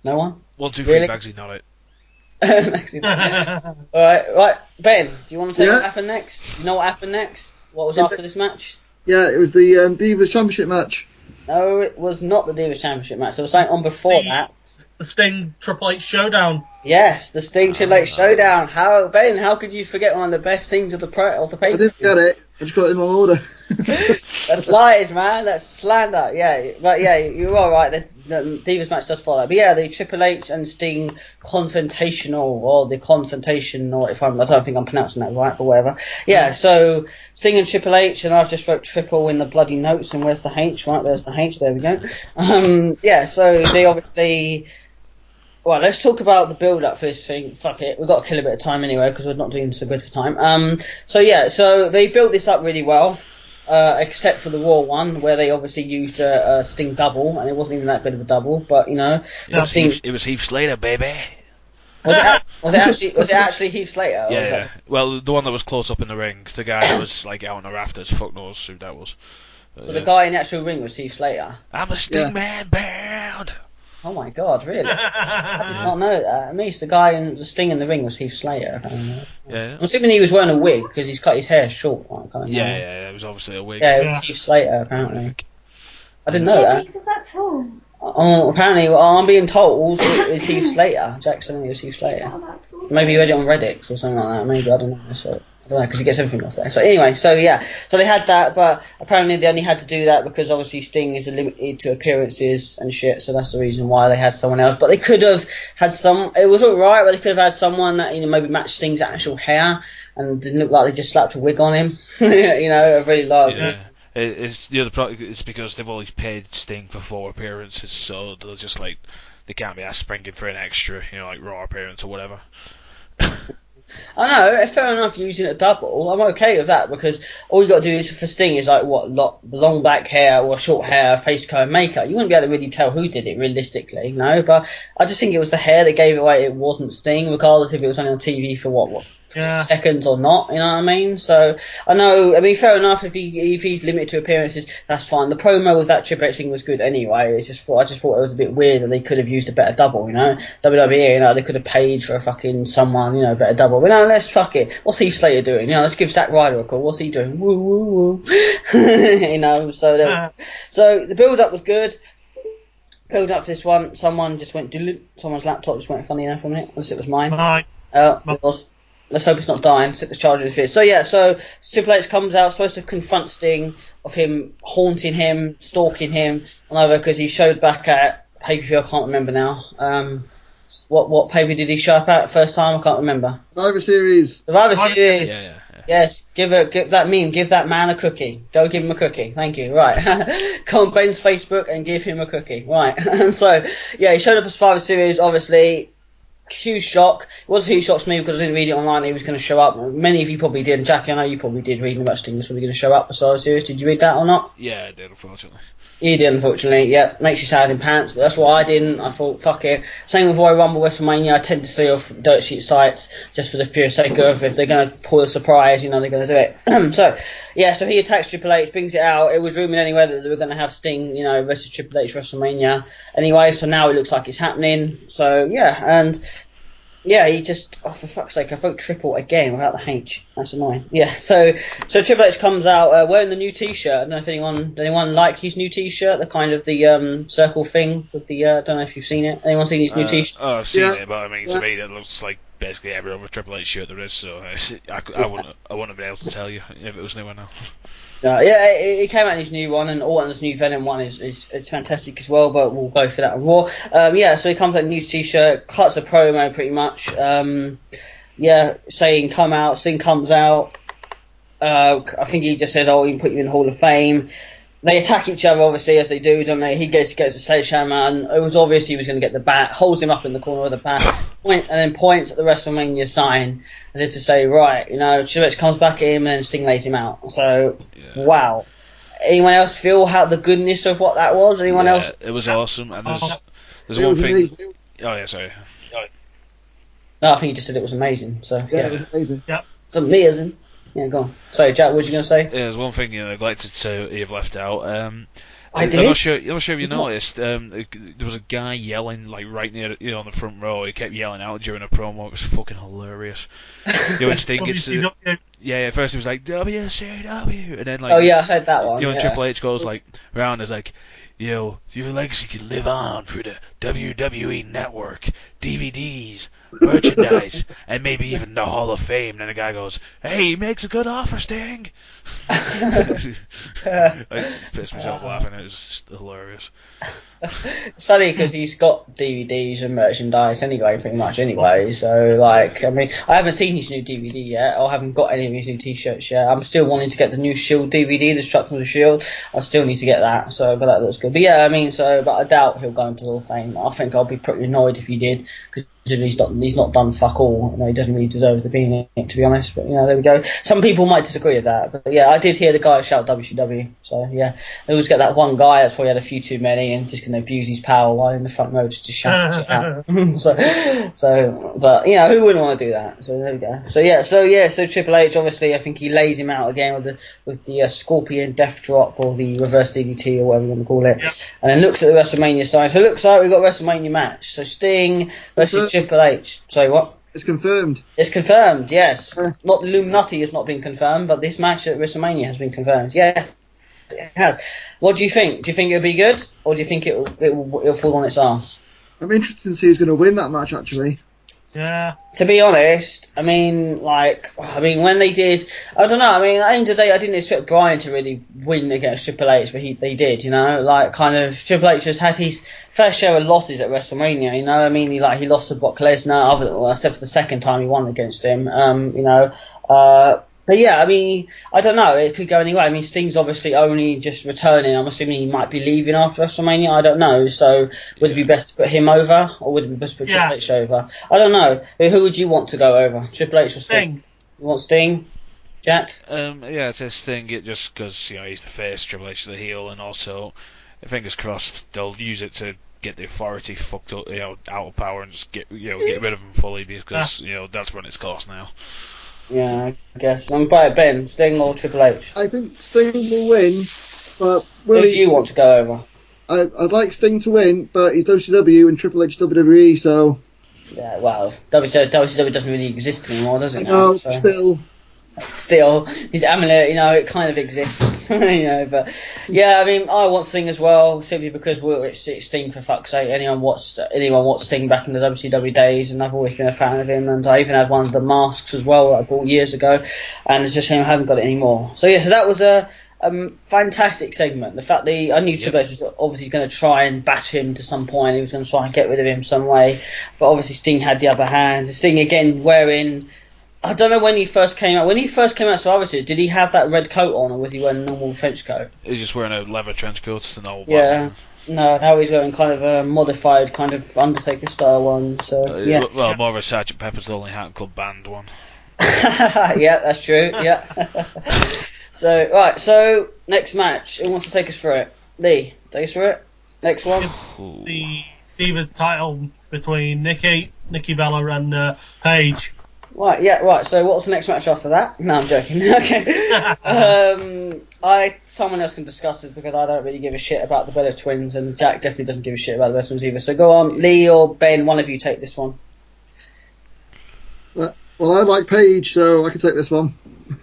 No one. 1, 2, 3, really? Bagsy, not it. Right, Ben. Do you want to take Yeah. what happened next? Do you know what happened next? What was after this match? Yeah, it was the Divas Championship match. No, it was not the Divas Championship match. There was something on before that. The Sting Triple H showdown. Yes, the Sting Triple H showdown. How could you forget one of the best things of the pay? I didn't get it. I just got it in wrong order. That's lies, man. That's slander. Yeah, but yeah, you're all right. The Divas match does follow. But yeah, the Triple H and Sting confrontational, or the confrontation, or I don't think I'm pronouncing that right, but whatever. Yeah, so Sting and Triple H, and I've just wrote triple in the bloody notes, and where's the H? Right, there's the H. There we go. Yeah, so they obviously. Well, let's talk about the build-up for this thing. Fuck it, we've got to kill a bit of time anyway because we're not doing so good for time. So they built this up really well, except for the Raw one where they obviously used a Sting double, and it wasn't even that good of a double. But It was Heath Slater, baby. Was it actually Heath Slater? Yeah. Well, the one that was close up in the ring, the guy that was like out on the rafters. Fuck knows who that was. But, so the guy in the actual ring was Heath Slater. I'm a Sting man bound. Oh my god, really? I did not know that. I mean, the guy in the Sting in the ring was Heath Slater. Yeah. I'm assuming he was wearing a wig because he's cut his hair short. Yeah, it was obviously a wig. Yeah, it was Heath Slater, apparently. I didn't know that. Is that tall? Apparently, I'm being told it is Heath Slater. Jackson was Heath Slater. Maybe you read it on Reddit or something like that. Maybe, I don't know. So, I don't know, because he gets everything off there. So anyway, so they had that, but apparently they only had to do that because obviously Sting is limited to appearances and shit, so that's the reason why they had someone else. But they could have had it was alright, but they could have had someone that, maybe matched Sting's actual hair and didn't look like they just slapped a wig on him. A really large wig. It's the other problem. It's because they've always paid Sting for 4 appearances, so they're just like they can't be asked springing for an extra, like Raw appearance or whatever. I know, fair enough using a double. I'm okay with that because all you got to do is for Sting is like long black hair or short hair, face comb, makeup. You wouldn't be able to really tell who did it realistically, But I just think it was the hair that gave it away. It wasn't Sting, regardless if it was only on TV for 6 seconds or not. You know what I mean? So I know. I mean, fair enough. If he's limited to appearances, that's fine. The promo with that Triple H thing was good anyway. I just thought it was a bit weird that they could have used a better double. WWE, they could have paid for a fucking someone, better double. But no, let's fuck it. What's Heath Slater doing? Let's give Zack Ryder a call. What's he doing? Woo woo woo. So the build up was good. Build up for this one. Someone just went doodle. Someone's laptop just went funny there for a minute. Unless it was mine. It was. Let's hope it's not dying. Set the charger in his face. So Triple H comes out, supposed to confront Sting of him haunting him, stalking him, because he showed back at pay-per-view, I can't remember now. What pay-per-view did he show up at first time? I can't remember. Survivor Series. Survivor Survivor Series. Yeah. Yes, give that man a cookie. Go give him a cookie. Thank you. Right. Go on Ben's Facebook and give him a cookie. Right. And so, yeah, he showed up at Survivor Series, obviously. Huge shock. It was a huge shock to me because I didn't read it online that he was going to show up. Many of you probably did. Jackie, I know you probably did, reading about Sting was probably going to show up for Survivor Series. Did you read that or not? Yeah, I did, unfortunately. You did, unfortunately. Yeah, makes you sad in pants, but that's why I didn't. I thought, fuck it. Same with Royal Rumble WrestleMania. I tend to see off dirt sheet sites just for the pure sake of if they're going to pull a surprise, they're going to do it. So he attacks Triple H, brings it out. It was rumoured anyway that they were going to have Sting, versus Triple H WrestleMania. Anyway, so now it looks like it's happening. So, yeah, and... yeah, he just, for fuck's sake, I vote triple again without the H. That's annoying. Yeah, so Triple H comes out wearing the new T-shirt. I don't know if anyone like his new T-shirt, the kind of the circle thing with the. I don't know if you've seen it. Anyone seen his new T-shirt? Oh, I've seen Yeah. it, but I mean, to me, that looks like basically every other Triple H shirt there is. So I wouldn't have been able to tell you if it was new or not. Yeah, it came out in his new one, and Orton's new Venom one is fantastic as well, but we'll go for that on Raw. So he comes out in a new T-shirt, cuts a promo pretty much, saying come out, Sting comes out, I think he just says, we can put you in the Hall of Fame. They attack each other, obviously, as they do, don't they? He gets a sledgehammer, and it was obvious he was going to get the bat, holds him up in the corner with the bat, and then points at the WrestleMania sign, as if to say, right, Triple H comes back at him, and then Sting lays him out. So, wow. Anyone else feel the goodness of what that was? Anyone else? It was awesome, and there's It one was thing... amazing. Oh, yeah, sorry. No, I think you just said it was amazing, so, Yeah, it was amazing. It's amazing. Yeah, go on. Sorry, Jack, what was you going to say? Yeah, there's one thing you neglected to you've left out. I did? I'm not sure if you noticed. There was a guy yelling right near on the front row. He kept yelling out during a promo. It was fucking hilarious. When Sting gets to at first he was like WCW, and then I heard that one. Triple H goes round is like, your legacy can live on through the WWE Network, DVDs, merchandise, and maybe even the Hall of Fame. And then the guy goes, hey, he makes a good offer, Sting. I pissed myself laughing. It was just hilarious. It's funny because he's got DVDs and merchandise anyway, pretty much anyway. So, I haven't seen his new DVD yet. I haven't got any of his new T-shirts yet. I'm still wanting to get the new Shield DVD, the Destruction of the Shield. I still need to get that. So, but that looks good. But yeah, but I doubt he'll go into the Hall of Fame. I think I'll be pretty annoyed if he did, because he's not done fuck all. He doesn't really deserve to be in it, to be honest. But there we go. Some people might disagree with that, but yeah, I did hear the guy shout WCW. So yeah, they always get that one guy that's probably had a few too many and just going to abuse his power while in the front row just to shout shit out. But who wouldn't want to do that? So there we go. So Triple H, obviously, I think he lays him out again with the Scorpion Death Drop, or the reverse DDT, or whatever you want to call it, and then looks at the WrestleMania sign. So it looks like we've got a WrestleMania match. So Sting versus Triple H. Sorry, what? It's confirmed. It's confirmed, yes. Not the Illuminati has not been confirmed, but this match at WrestleMania has been confirmed. Yes, it has. What do you think? Do you think it'll be good, or do you think it'll fall on its arse? I'm interested to see who's going to win that match, actually. Yeah. To be honest, when they did, I don't know. At the end of the day, I didn't expect Bryan to really win against Triple H, but they did. Triple H just had his fair share of losses at WrestleMania. He lost to Brock Lesnar, except for the second time he won against him. But yeah, I don't know. It could go anyway. Sting's obviously only just returning. I'm assuming he might be leaving after WrestleMania. I don't know. So would it be best to put him over, or would it be best to put Triple H over? I don't know. Who would you want to go over? Triple H or Sting? You want Sting? Jack? It says Sting just because he's the face, Triple H is the heel, and also, fingers crossed, they'll use it to get the authority fucked up, out of power, and just get rid of him fully, because that's run its course now. Yeah, I guess. Ben, Sting or Triple H? I think Sting will win, but who do you want to go over? I'd like Sting to win, but he's WCW and Triple H WWE, so... Yeah, well, WCW doesn't really exist anymore, does it? No, still, he's it kind of exists, but yeah, I want Sting as well, simply because it's Sting, for fuck's sake. Anyone watched Sting back in the WCW days, and I've always been a fan of him, and I even had one of the masks as well that I bought years ago, and it's just a shame I haven't got it anymore. So yeah, so that was Fantastic segment. The fact that I knew Triple H was obviously going to try and bash him to some point. He was going to try and get rid of him some way. But obviously Sting had the upper hand. Sting again wearing... I don't know when he first came out. When he first came out Survivor Series, did he have that red coat on, or was he wearing a normal trench coat? He's just wearing a leather trench coat. Yeah. No, now he's wearing kind of a modified kind of Undertaker style one. So yeah. Well, more of a Sgt. Pepper's Lonely Hearts Club Band one. Yeah, that's true. Yeah. So next match. Who wants to take us through it? Lee, take us through it. Next one. The Divas title between Nikki Bella, and Paige. Right, yeah, right. So what's the next match after that? No, I'm joking. Okay. Someone else can discuss this because I don't really give a shit about the Bella Twins, and Jack definitely doesn't give a shit about the Bella Twins either. So go on, Lee or Ben, one of you take this one. Well, I like Paige, so I can take this one.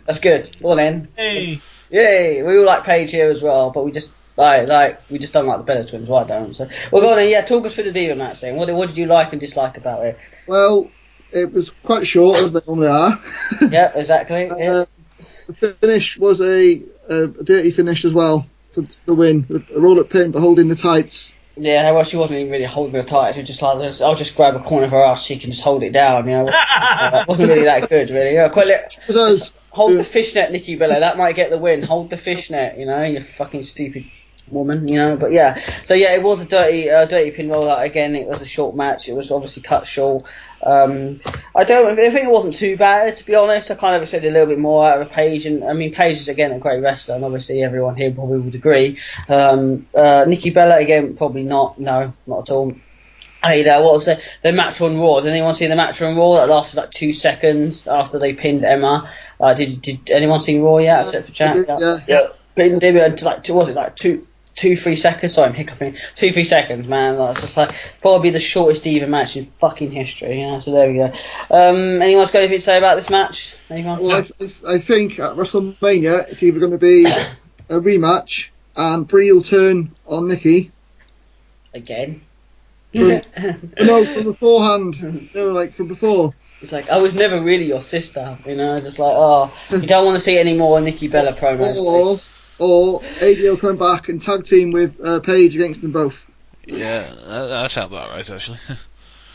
That's good. Well then. Hey. Yay! We all like Paige here as well, but we just we just don't like the Bella Twins. Well, I don't. So well, go on then. Yeah, talk us through the Diva match then. What did you like and dislike about it? Well, it was quite short, as they normally are. Yeah, exactly. Yeah. The finish was a dirty finish as well for the win. A roll-up pin, but holding the tights. Yeah, well, she wasn't even really holding her tight. She was just like, I'll just grab a corner of her ass cheek and just hold it down. You know, it wasn't really that good, really. Yeah, hold the fishnet, Nikki Bella. That might get the win. Hold the fishnet. You know, you fucking stupid woman. You know, but yeah. So yeah, it was a dirty pin roll. Again, it was a short match. It was obviously cut short. I think it wasn't too bad, to be honest. I kind of expected a little bit more out of Paige, and I mean Paige is again a great wrestler, and obviously everyone here probably would agree. Nikki Bella again, probably not. No, not at all. Hey, what was the match on Raw? Did anyone see the match on Raw that lasted like 2 seconds after they pinned Emma? Did anyone see Raw yet? Except for chat. Yeah. Pinned him and like 2-3 seconds. Sorry, I'm hiccuping. 2-3 seconds, man. That's just like probably the shortest Diva match in fucking history. You know, so there we go. Anyone else got anything to say about this match? Anyone? Well, I think at WrestleMania it's either going to be a rematch and Brie will turn on Nikki again. From beforehand. No, like from before. It's like, I was never really your sister. You know, just like, you don't want to see any more Nikki Bella promos. Or AJ will come back and tag team with Paige against them both. Yeah, that sounds about right, actually.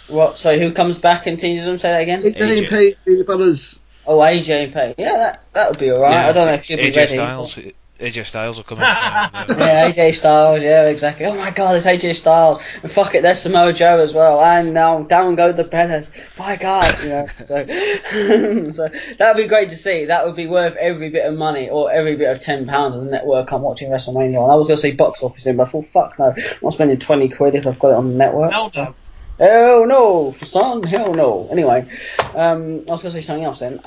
What? So who comes back and teases them? Say that again. AJ and Paige be the fellas. Oh, AJ and Paige. Yeah, that would be alright. Yeah, I don't know if she'll be ready. AJ Styles will come in. Yeah, AJ Styles, yeah, exactly. Oh my god, it's AJ Styles. And fuck it, there's Samoa Joe as well. And now down go the Bellas. By God, you know. So that would be great to see. That would be worth every bit of money or every bit of £10 of the network I'm watching WrestleMania on. I was going to say box office in, but I thought, fuck no. I'm not spending 20 quid if I've got it on the network. No. Hell no, for son, hell no. Anyway, I was going to say something else then.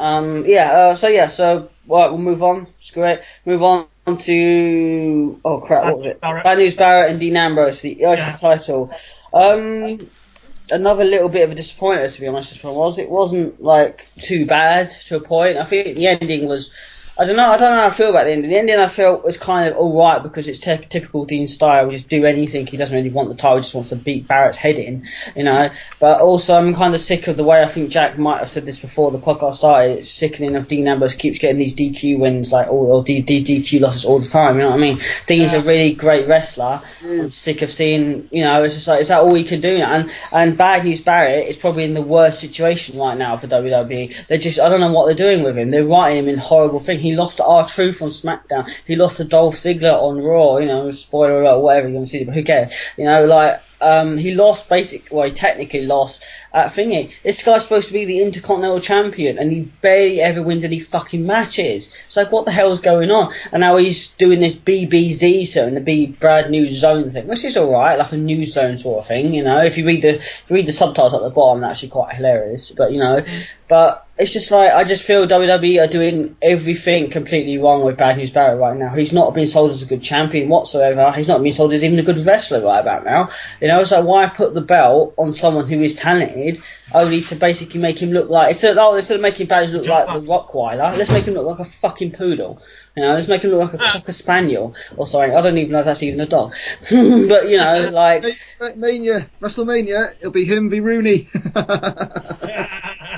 So we'll move on. Screw it. Move on to what was it? Bad News Barrett and Dean Ambrose for the IC title. Another little bit of a disappointer, to be honest. This one was. It wasn't like too bad to a point. I think the ending was. I don't know how I feel about the ending. The ending I felt was kind of alright because it's typical Dean style. Just do anything. He doesn't really want the title. He just wants to beat Barrett's head in, you know. But also I'm kind of sick of the way, I think Jack might have said this before the podcast started. It's sickening of Dean Ambrose keeps getting these DQ wins, like or DQ losses all the time. You know what I mean? Dean's a really great wrestler. I'm sick of seeing, you know, it's just like, is that all he can do now? And Bad News Barrett is probably in the worst situation right now for WWE. I don't know what they're doing with him. They're writing him in horrible things. He lost to R-Truth on SmackDown. He lost to Dolph Ziggler on Raw. You know, spoiler alert, whatever you want to see, but who cares? You know, like. He lost he technically lost at Thingy. This guy's supposed to be the Intercontinental Champion and he barely ever wins any fucking matches. It's like, what the hell's going on? And now he's doing this BBZ, so in the Brad News Zone thing, which is alright, like a news zone sort of thing, you know. If you read the subtitles at the bottom, they're actually quite hilarious, but you know, but it's just like, I just feel WWE are doing everything completely wrong with Bad News Barrett right now. He's not been sold as a good champion whatsoever. He's not been sold as even a good wrestler right about now. You know, it's like, why put the belt on someone who is talented only to basically make him look like, instead of making Bad News look like the Rottweiler, let's make him look like a fucking poodle. You know, let's make him look like a cocker spaniel. Or sorry, I don't even know if that's even a dog. But, you know, like... WrestleMania, it'll be him v Rooney.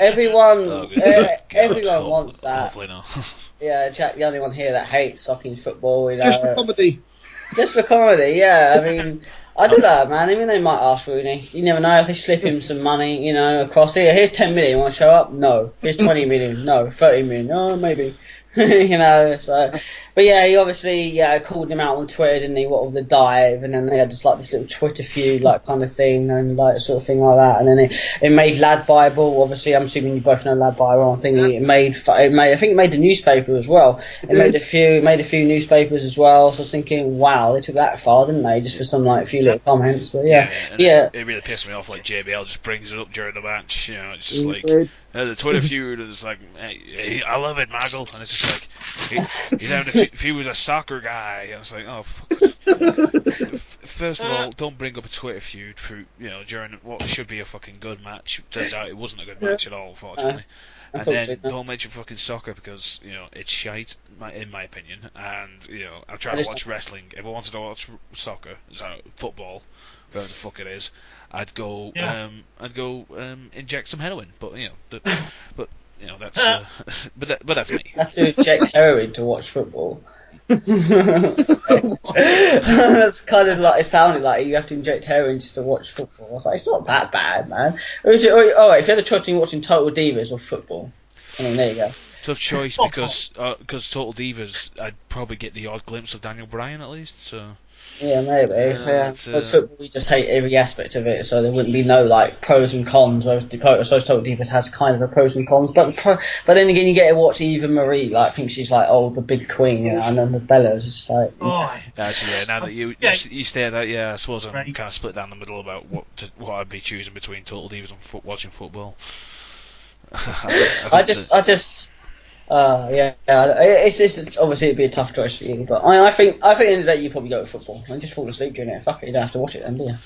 everyone, Oh, good God. everyone wants that. Hopefully not. Yeah, Jack, the only one here that hates fucking football, you know. Just for comedy. Just for comedy, yeah. I mean, I do that, man. I mean, they might ask Rooney. You never know if they slip him some money, you know, across here. Here's 10 million. Want to show up? No. Here's 20 million. No. 30 million. Oh, maybe. You know, so. But yeah, he obviously, called him out on Twitter, didn't he? What with the dive, and then they had just like this little Twitter feud, like kind of thing, and like sort of thing like that. And then it made Lad Bible. Obviously, I'm assuming you both know Lad Bible. I think I think it made the newspaper as well. It made a few newspapers as well. So I was thinking, wow, they took that far, didn't they? Just for some like few little comments. But yeah. It really pissed me off. Like JBL just brings it up during the match. You know, it's just like Indeed. the Twitter feud is like, hey, I love it, Maggle, and it's just like he's having a feud with a soccer guy. And it's like, oh fuck. First of all, don't bring up a Twitter feud for during what should be a fucking good match. Turns out it wasn't a good match at all, unfortunately. And then don't mention fucking soccer because it's shite, in my opinion. And I'm trying to watch wrestling. If I wanted to watch soccer, football, whatever the fuck it is, I'd go inject some heroin. But that's but that's me. I have to inject heroin to watch football. That's kind of like it sounded like you have to inject heroin just to watch football. I was like, it's not that bad, man. If you had a choice between watching Total Divas or football, I mean, there you go. Tough choice because Total Divas, I'd probably get the odd glimpse of Daniel Bryan at least. So yeah, maybe. Because football, we just hate every aspect of it, so there wouldn't be no like pros and cons. Whereas Total Divas has kind of a pros and cons, but then again, you get to watch Eva Marie. Like, I think she's like the big queen, and then the Bellas is like. Actually, now that you say that, I suppose I'm kind of split down the middle about what I'd be choosing between Total Divas and watching football. It's obviously it'd be a tough choice for you, but I think at the end of the day you probably go with football and just fall asleep during it. Fuck it, you don't have to watch it then, do you?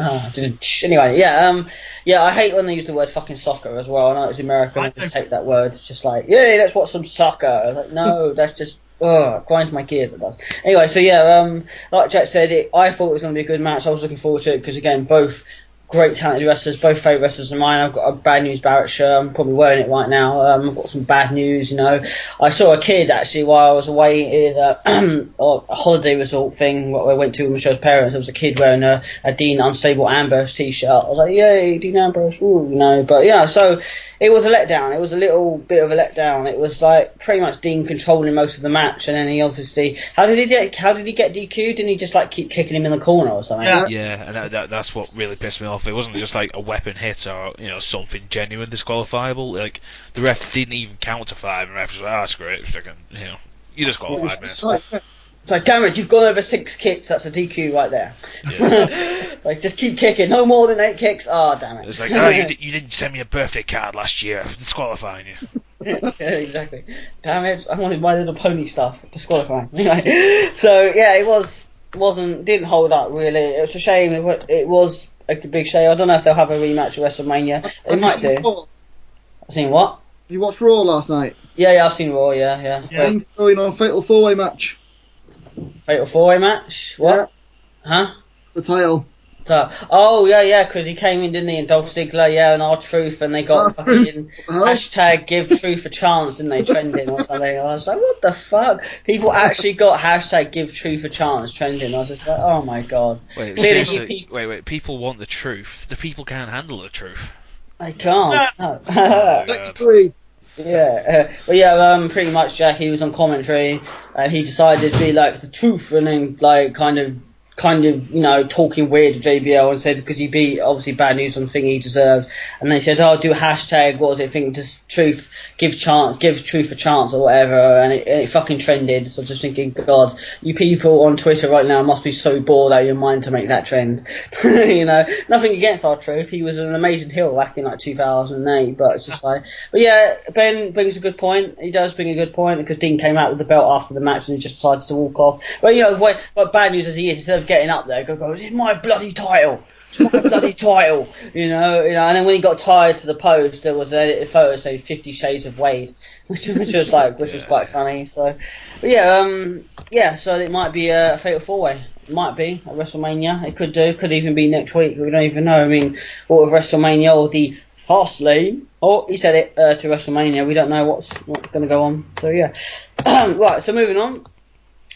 Anyway, I hate when they use the word fucking soccer as well. I know it's American, I just hate that word. It's just like, let's watch some soccer. I was like, no, that's just grinds my gears. It does. Anyway, so like Jack said, I thought it was going to be a good match. I was looking forward to it because again, both great talented wrestlers, both favourite wrestlers of mine. I've got a bad news Barrett shirt. I'm probably wearing it right now. I've got some bad news. I saw a kid actually while I was away in a holiday resort thing. What I went to with Michelle's parents. There was a kid wearing a Dean Unstable Ambrose t-shirt. I was like, yay, Dean Ambrose, ooh, But yeah, so it was a letdown. It was a little bit of a letdown. It was like pretty much Dean controlling most of the match, and then he obviously how did he get DQ'd? Didn't he just like keep kicking him in the corner or something? Yeah, and that's what really pissed me off. It wasn't just like a weapon hit or something genuine disqualifiable. Like the ref didn't even count to 5, and the ref was like, screw it, you disqualified, man. It's like, damn it, you've gone over 6 kicks, that's a DQ right there. Yeah. It's like, just keep kicking, no more than 8 kicks, damn it. It's like, you didn't send me a birthday card last year, disqualifying you. Yeah, exactly. Damn it, I wanted My Little Pony stuff, disqualifying. Anyway, so yeah, didn't hold up really. It was a shame, it was a big shame. I don't know if they'll have a rematch at WrestleMania. They might do. I've seen what? You watched Raw last night? Yeah, I've seen Raw, yeah. Going on Fatal 4-Way match. Fatal 4-Way match? What? Yeah. Huh? The title. Because he came in, didn't he, and Dolph Ziggler, and R-Truth, and they got fucking hashtag give truth a chance, didn't they, trending or something. I was like, what the fuck? People actually got hashtag give truth a chance trending. I was just like, oh my god. Wait, people want the truth. The people can't handle the truth. They can't. No. Pretty much Jack, he was on commentary and he decided to be like the truth and then like kind of talking weird to JBL and said because he beat obviously bad news on the thing he deserves, and they said do hashtag what was it, think just truth give truth a chance or whatever, and it fucking trended. So I'm just thinking, God, you people on Twitter right now must be so bored out of your mind to make that trend. Nothing against R-Truth, he was an amazing heel back in like 2008, but it's just like, but yeah, Ben brings a good point. He does bring a good point because Dean came out with the belt after the match and he just decided to walk off. But what bad news as he is, instead of getting up there, go, this is my bloody title. It's my bloody title. And then when he got tired to the post, there was a photo saying 50 Shades of Wade, which was quite funny. So, but so it might be a Fatal 4-Way. It might be at WrestleMania. It could even be next week. We don't even know. I mean, what with WrestleMania or the Fastlane. Oh, he said it to WrestleMania. We don't know what's going to go on. So yeah. Right. So moving on.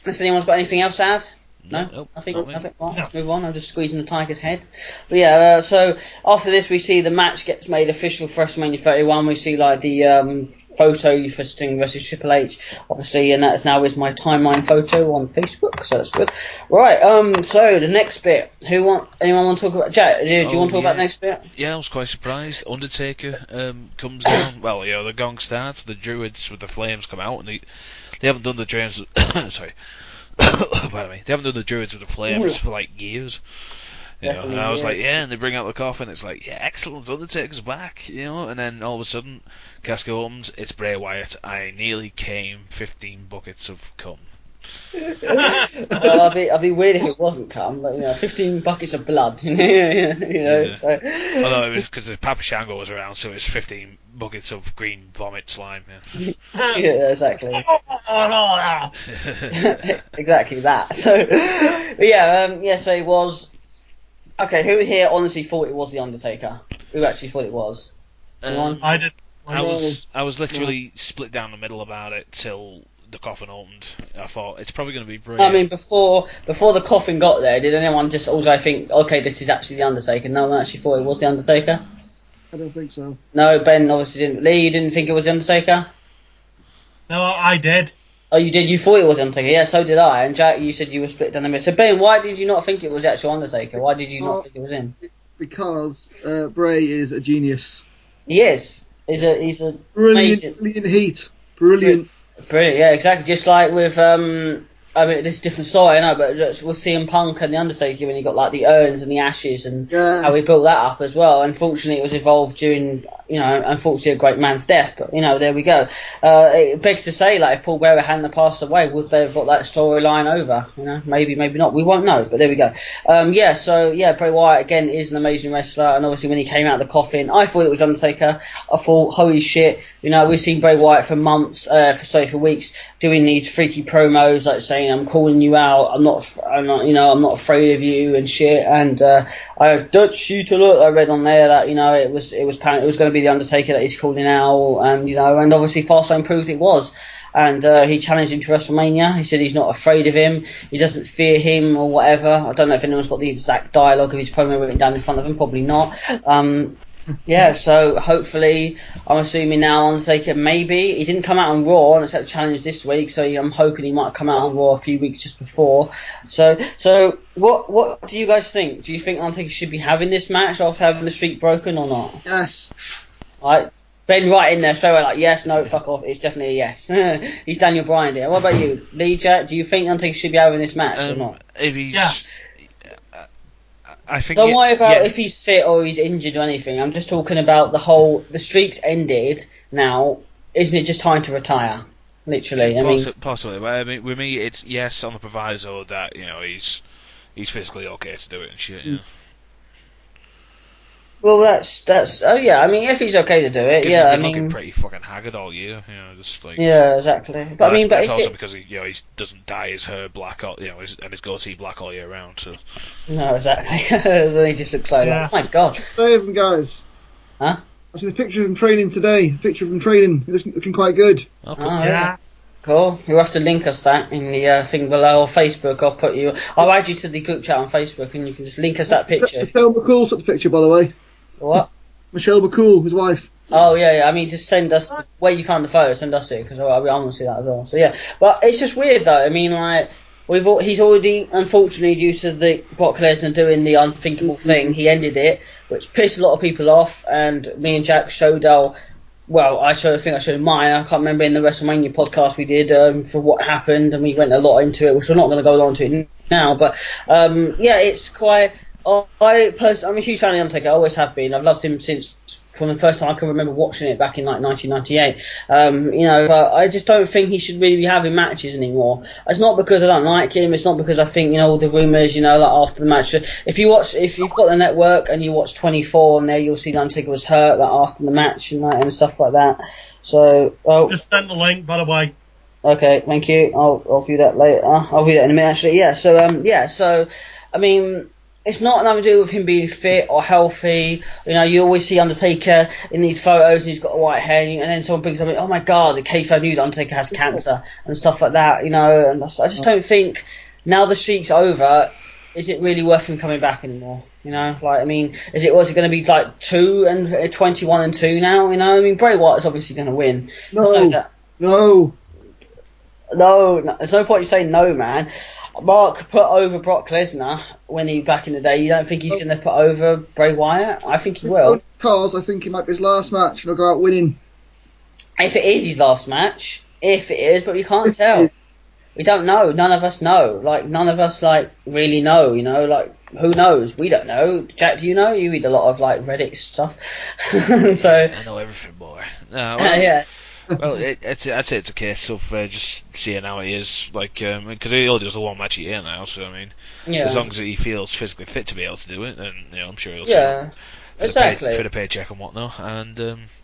Has anyone's got anything else to add? No, Nope, nothing. not me. Nothing. Right, No. let's move on. I'm just squeezing the tiger's head. But yeah, so after this, we see the match gets made official for WrestleMania 31. We see like the photo for Sting versus Triple H, obviously, and that is now is my timeline photo on Facebook. So that's good. Right. So the next bit. Anyone want to talk about? Jack, do you want to talk about the next bit? Yeah, I was quite surprised. Undertaker comes down. Well, the gong starts. The Druids with the flames come out, and they haven't done the Druids. Sorry. Pardon me. They haven't done the Druids with the flames for like years. And I was like, yeah, and they bring out the coffin. It's like, yeah, excellent. Undertaker's back. And then all of a sudden, casket opens. It's Bray Wyatt. I nearly came 15 buckets of cum. Well, I'd be weird if it wasn't cum, but 15 buckets of blood, So. Although it was because the Papa Shango was around, so it was 15 buckets of green vomit slime. Yeah, yeah, exactly. Exactly that. So, but so it was. Okay, who here honestly thought it was the Undertaker? Who actually thought it was? Anyone? I did. I was literally split down the middle about it till the coffin opened. I thought it's probably going to be Bray. I mean, before the coffin got there, did anyone just also think, okay, this is actually the Undertaker? No one actually thought it was the Undertaker. I don't think so. No, Ben obviously didn't. Lee, you didn't think it was the Undertaker? No, I did. Oh, you did? You thought it was the Undertaker? Yeah, so did I. And Jack, you said you were split down the middle. So Ben, why did you not think it was the actual Undertaker? Why did you not think it was him? Because Bray is a genius. He is. He's a amazing. Brilliant heat. Brilliant. Brilliant, yeah, exactly. Just like with I mean, this is a different story, I know, but just with CM Punk and The Undertaker when he got like the urns and the ashes and how he built that up as well. Unfortunately, it was involved during, unfortunately a great man's death, but, there we go. It begs to say, like, if Paul Bearer hadn't passed away, would they have got that storyline over? Maybe, maybe not. We won't know, but there we go. Bray Wyatt, again, is an amazing wrestler, and obviously when he came out of the coffin, I thought it was Undertaker. I thought, holy shit, we've seen Bray Wyatt for months, for weeks, doing these freaky promos, like saying, I'm calling you out. I'm not afraid of you and shit. And I Dutch you to look. I read on there that it was going to be the Undertaker that he's calling out, and and obviously Fastlane proved it was. And he challenged him to WrestleMania. He said he's not afraid of him. He doesn't fear him or whatever. I don't know if anyone's got the exact dialogue of his promo written down in front of him. Probably not. So hopefully, I'm assuming now Undertaker maybe he didn't come out on Raw and accept the challenge this week, so I'm hoping he might come out on Raw a few weeks just before. So what do you guys think? Do you think Undertaker should be having this match after having the streak broken or not? Yes. Right, Ben, right in there straight away, like yes, no, fuck off. It's definitely a yes. He's Daniel Bryan there. What about you, Lee? Jack, do you think Undertaker should be having this match or not? If he's, I think. Don't worry about if he's fit or he's injured or anything. I'm just talking about the streak's ended now. Isn't it just time to retire? Literally, possibly. But I mean, with me, it's yes on the proviso that he's physically okay to do it and shit. Well, that's. Oh yeah, I mean, if he's okay to do it, yeah. He's been looking pretty fucking haggard all year. Just like. Yeah, exactly. But I mean, it's also because he doesn't dye his hair black and his goatee black all year round. So. No, exactly. He just looks like that. Oh my god. Hey, guys. Huh? I see the picture of him training today. A picture of him training. He's looking quite good. Oh, yeah. Cool. You'll have to link us that in the thing below, or Facebook. I'll add you to the group chat on Facebook, and you can just link us that picture. Michelle McCool took the picture, by the way. What? Michelle McCool, his wife. Oh yeah. I mean, just send us where you found the photo. Send us it because I want to see that as well. So yeah, but it's just weird though. I mean, like he's already, unfortunately, due to the Brock Lesnar doing the unthinkable thing, he ended it, which pissed a lot of people off. And me and Jack showed our. Well, I think I showed mine. I can't remember in the WrestleMania podcast we did for what happened, and we went a lot into it, which we're not going to go on to it now. But it's quite. I'm a huge fan of The Undertaker. I always have been. I've loved him from the first time I can remember watching it back in like 1998. But I just don't think he should really be having matches anymore. It's not because I don't like him. It's not because I think all the rumours. Like after the match. If you've got the network and you watch 24 on there, you'll see The Undertaker was hurt after the match and stuff like that. So just send the link, by the way. Okay, thank you. I'll view that later. I'll view that in a minute actually. Yeah. So I mean. it's not nothing to do with him being fit or healthy. You know, you always see Undertaker in these photos and he's got a white hair, and then someone brings up, oh my god, the kayfabe news, Undertaker has cancer and stuff like that. You know, and I just don't think now the streak's over. Is it really worth him coming back anymore? You know, like, I mean, was it going to be like 21-2 now? You know, I mean, Bray Wyatt is obviously going to win. No. There's no point in saying no, man. Mark put over Brock Lesnar when he back in the day. You don't think he's going to put over Bray Wyatt? I think he will. Because I think it might be his last match and he'll go out winning. If it is his last match, if it is, but we can't tell. We don't know. None of us know. Like, none of us, like, really know, you know? Like, who knows? We don't know. Jack, do you know? You read a lot of, like, Reddit stuff. So I know everything, boy. No, well, yeah. Well, I'd say it's a case of just seeing how he is, like, because he only does the one match a year now, so, I mean, as long as he feels physically fit to be able to do it, then, you know, I'm sure he'll for the paycheck and whatnot, and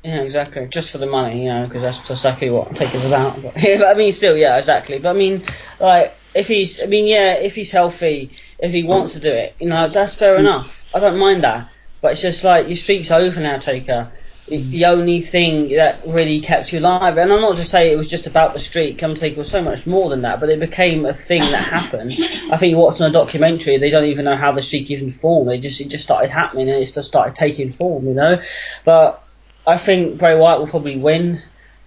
yeah, exactly, just for the money, you know, because that's exactly what Taker's about. But I mean, still, yeah, exactly. But I mean, like, if he's healthy, if he wants to do it, you know, that's fair enough. I don't mind that. But it's just like, your streak's over now, Taker. The only thing that really kept you alive, and I'm not just saying it was just about the streak, Undertaker was so much more than that, but it became a thing that happened. I think you watched on a documentary, they don't even know how the streak even formed, it just started happening and it just started taking form, you know. But I think Bray Wyatt will probably win,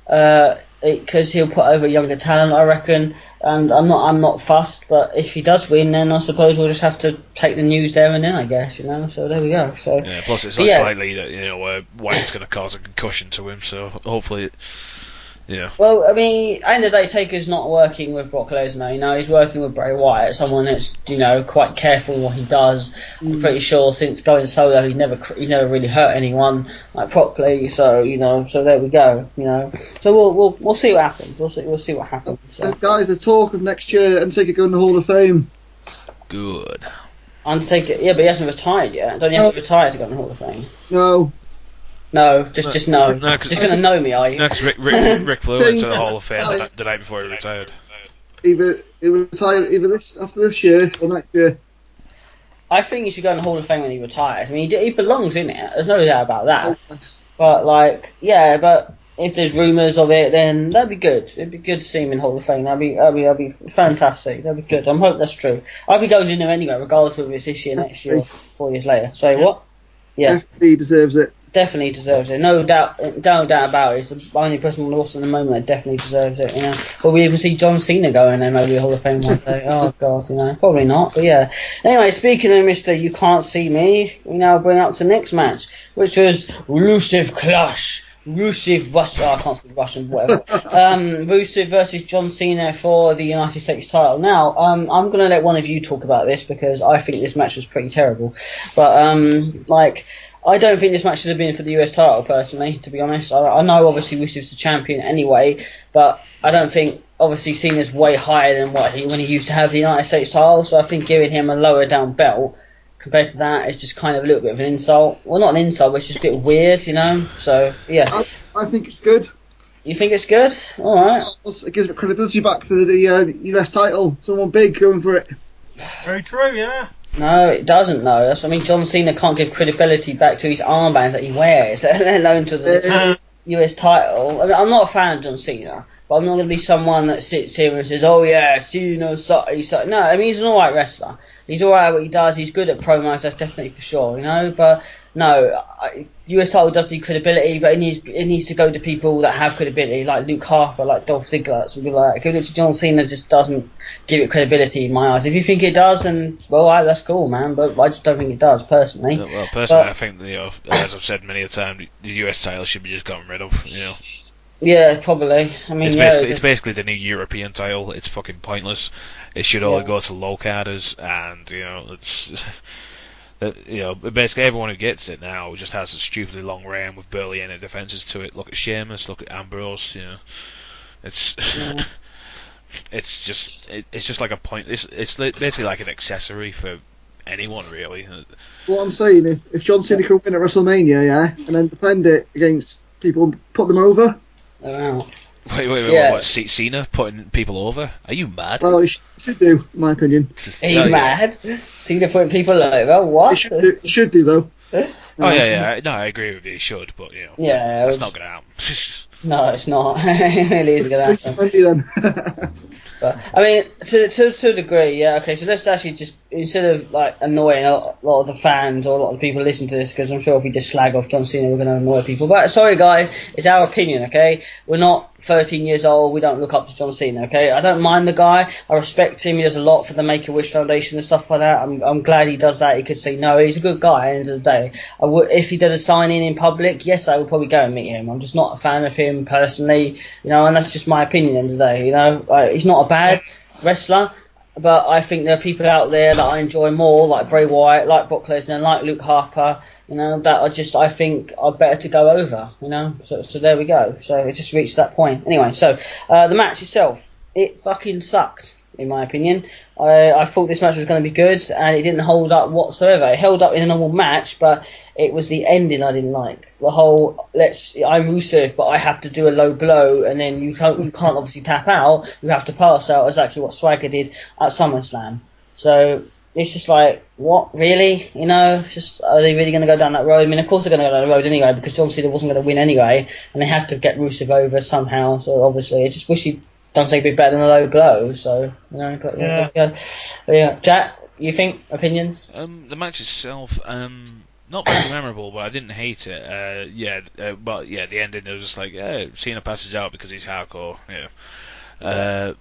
because he'll put over a younger talent, I reckon. And I'm not fussed, but if he does win, then I suppose we'll just have to take the news there and then, I guess, you know. So there we go. So yeah, plus it's likely that, you know, Wyatt's going to cause a concussion to him, so hopefully, yeah. Well, I mean, at the end of the day, Taker's not working with Brock Lesnar, you know, he's working with Bray Wyatt, someone that's, you know, quite careful in what he does. I'm pretty sure since going solo, he's never really hurt anyone, like, properly, so, you know, so there we go, you know. So we'll see what happens, we'll see what happens. So. Guys, there's talk of next year Undertaker going to the Hall of Fame. Good. Undertaker, yeah, but he hasn't retired yet. Don't you have to retire to go in the Hall of Fame? No, just no. Just gonna know me, are you? Next, Rick Flair went to the Hall of Fame the night before he retired. Either he retire after this year or next year. I think he should go in the Hall of Fame when he retires. I mean, he belongs in it. There's no doubt about that. Yes. But like, yeah, but if there's rumours of it, then that'd be good. It'd be good to see him in the Hall of Fame. That'd be fantastic. That'd be good. I hope that's true. I hope he goes in there anyway, regardless of if it's this year, next year, or 4 years later. Say what? Yeah. He deserves it. Definitely deserves it. No doubt about it. It's the only person on the roster at the moment that definitely deserves it. You know, will we even see John Cena go in there maybe a Hall of Fame one day? Oh God, you know, probably not. But yeah. Anyway, speaking of Mr. You Can't See Me, we now bring up to the next match, which was Rusev Clash. Rusev I can't speak Russian, whatever. Rusev versus John Cena for the United States title. Now, I'm gonna let one of you talk about this because I think this match was pretty terrible. But I don't think this match should have been for the US title, personally, to be honest. I know, obviously, Rusev's the champion anyway, but I don't think, obviously, Cena's way higher than when he used to have the United States title, so I think giving him a lower down belt compared to that is just kind of a little bit of an insult. Well, not an insult, but it's just a bit weird, you know? So, yeah. I think it's good. You think it's good? Alright. It gives credibility back to the US title. Someone big going for it. Very true, yeah. No, it doesn't, though. That's what I mean. John Cena can't give credibility back to his armbands that he wears, let alone to the US title. I mean, I'm not a fan of John Cena, but I'm not going to be someone that sits here and says, oh yeah, Cena, suck. No, I mean, he's an alright wrestler. He's alright at what he does. He's good at promos, that's definitely for sure, you know. But no, US title does need credibility, but it needs to go to people that have credibility, like Luke Harper, like Dolph Ziggler, something like that. Giving it to John Cena just doesn't give it credibility in my eyes. If you think it does, then well, that's cool, man. But I just don't think it does, personally. Well, personally, I think, you know, as I've said many a time, the US title should be just gotten rid of. You know. Yeah, probably. I mean, it's basically the new European title. It's fucking pointless. It should only go to low carders, and you know, basically everyone who gets it now just has a stupidly long reign with barely any defenses to it. Look at Sheamus, look at Ambrose. You know, it's it's just like a point. It's basically like an accessory for anyone, really. What I'm saying, if John Cena could win at WrestleMania, yeah, and then defend it against people and put them over. Wow. Wait, Yeah. what? Cena putting people over? Are you mad? Well, he should do, in my opinion. Are you mad? Cena putting people over? What? He should do though. Oh yeah. No, I agree with you. He should, but Yeah, that's not gonna happen. No, it's not. It really isn't going to happen. Wendy then. But I mean, to a degree, yeah. Okay, so let's actually just, instead of like annoying a lot of the fans or a lot of the people listening to this, because I'm sure if we just slag off John Cena, we're going to annoy people. But sorry, guys, it's our opinion. Okay, we're not 13 years old. We don't look up to John Cena. Okay, I don't mind the guy. I respect him. He does a lot for the Make a Wish Foundation and stuff like that. I'm glad he does that. He could say no. He's a good guy. At the end of the day, I would, if he did a signing in public, yes, I would probably go and meet him. I'm just not a fan of him personally, and that's just my opinion. At the end of the day, he's not a bad wrestler, but I think there are people out there that I enjoy more, like Bray Wyatt, like Brock Lesnar, like Luke Harper, that I think are better to go over, so there we go. So it just reached that point. Anyway, so the match itself, it fucking sucked, in my opinion. I thought this match was going to be good, and it didn't hold up whatsoever. It held up in a normal match, but it was the ending I didn't like. The whole, I'm Rusev, but I have to do a low blow, and then you can't obviously tap out. You have to pass out, exactly what Swagger did at SummerSlam. So it's just like, what, really? Just, are they really going to go down that road? I mean, of course they're going to go down the road anyway, because John Cena wasn't going to win anyway, and they had to get Rusev over somehow. So obviously, I just wish he'd done something a bit better than a low blow. So, but yeah. Jack, you think? Opinions? The match itself, not very memorable, but I didn't hate it. But the ending, it was just like, Cena passes out because he's hardcore. He's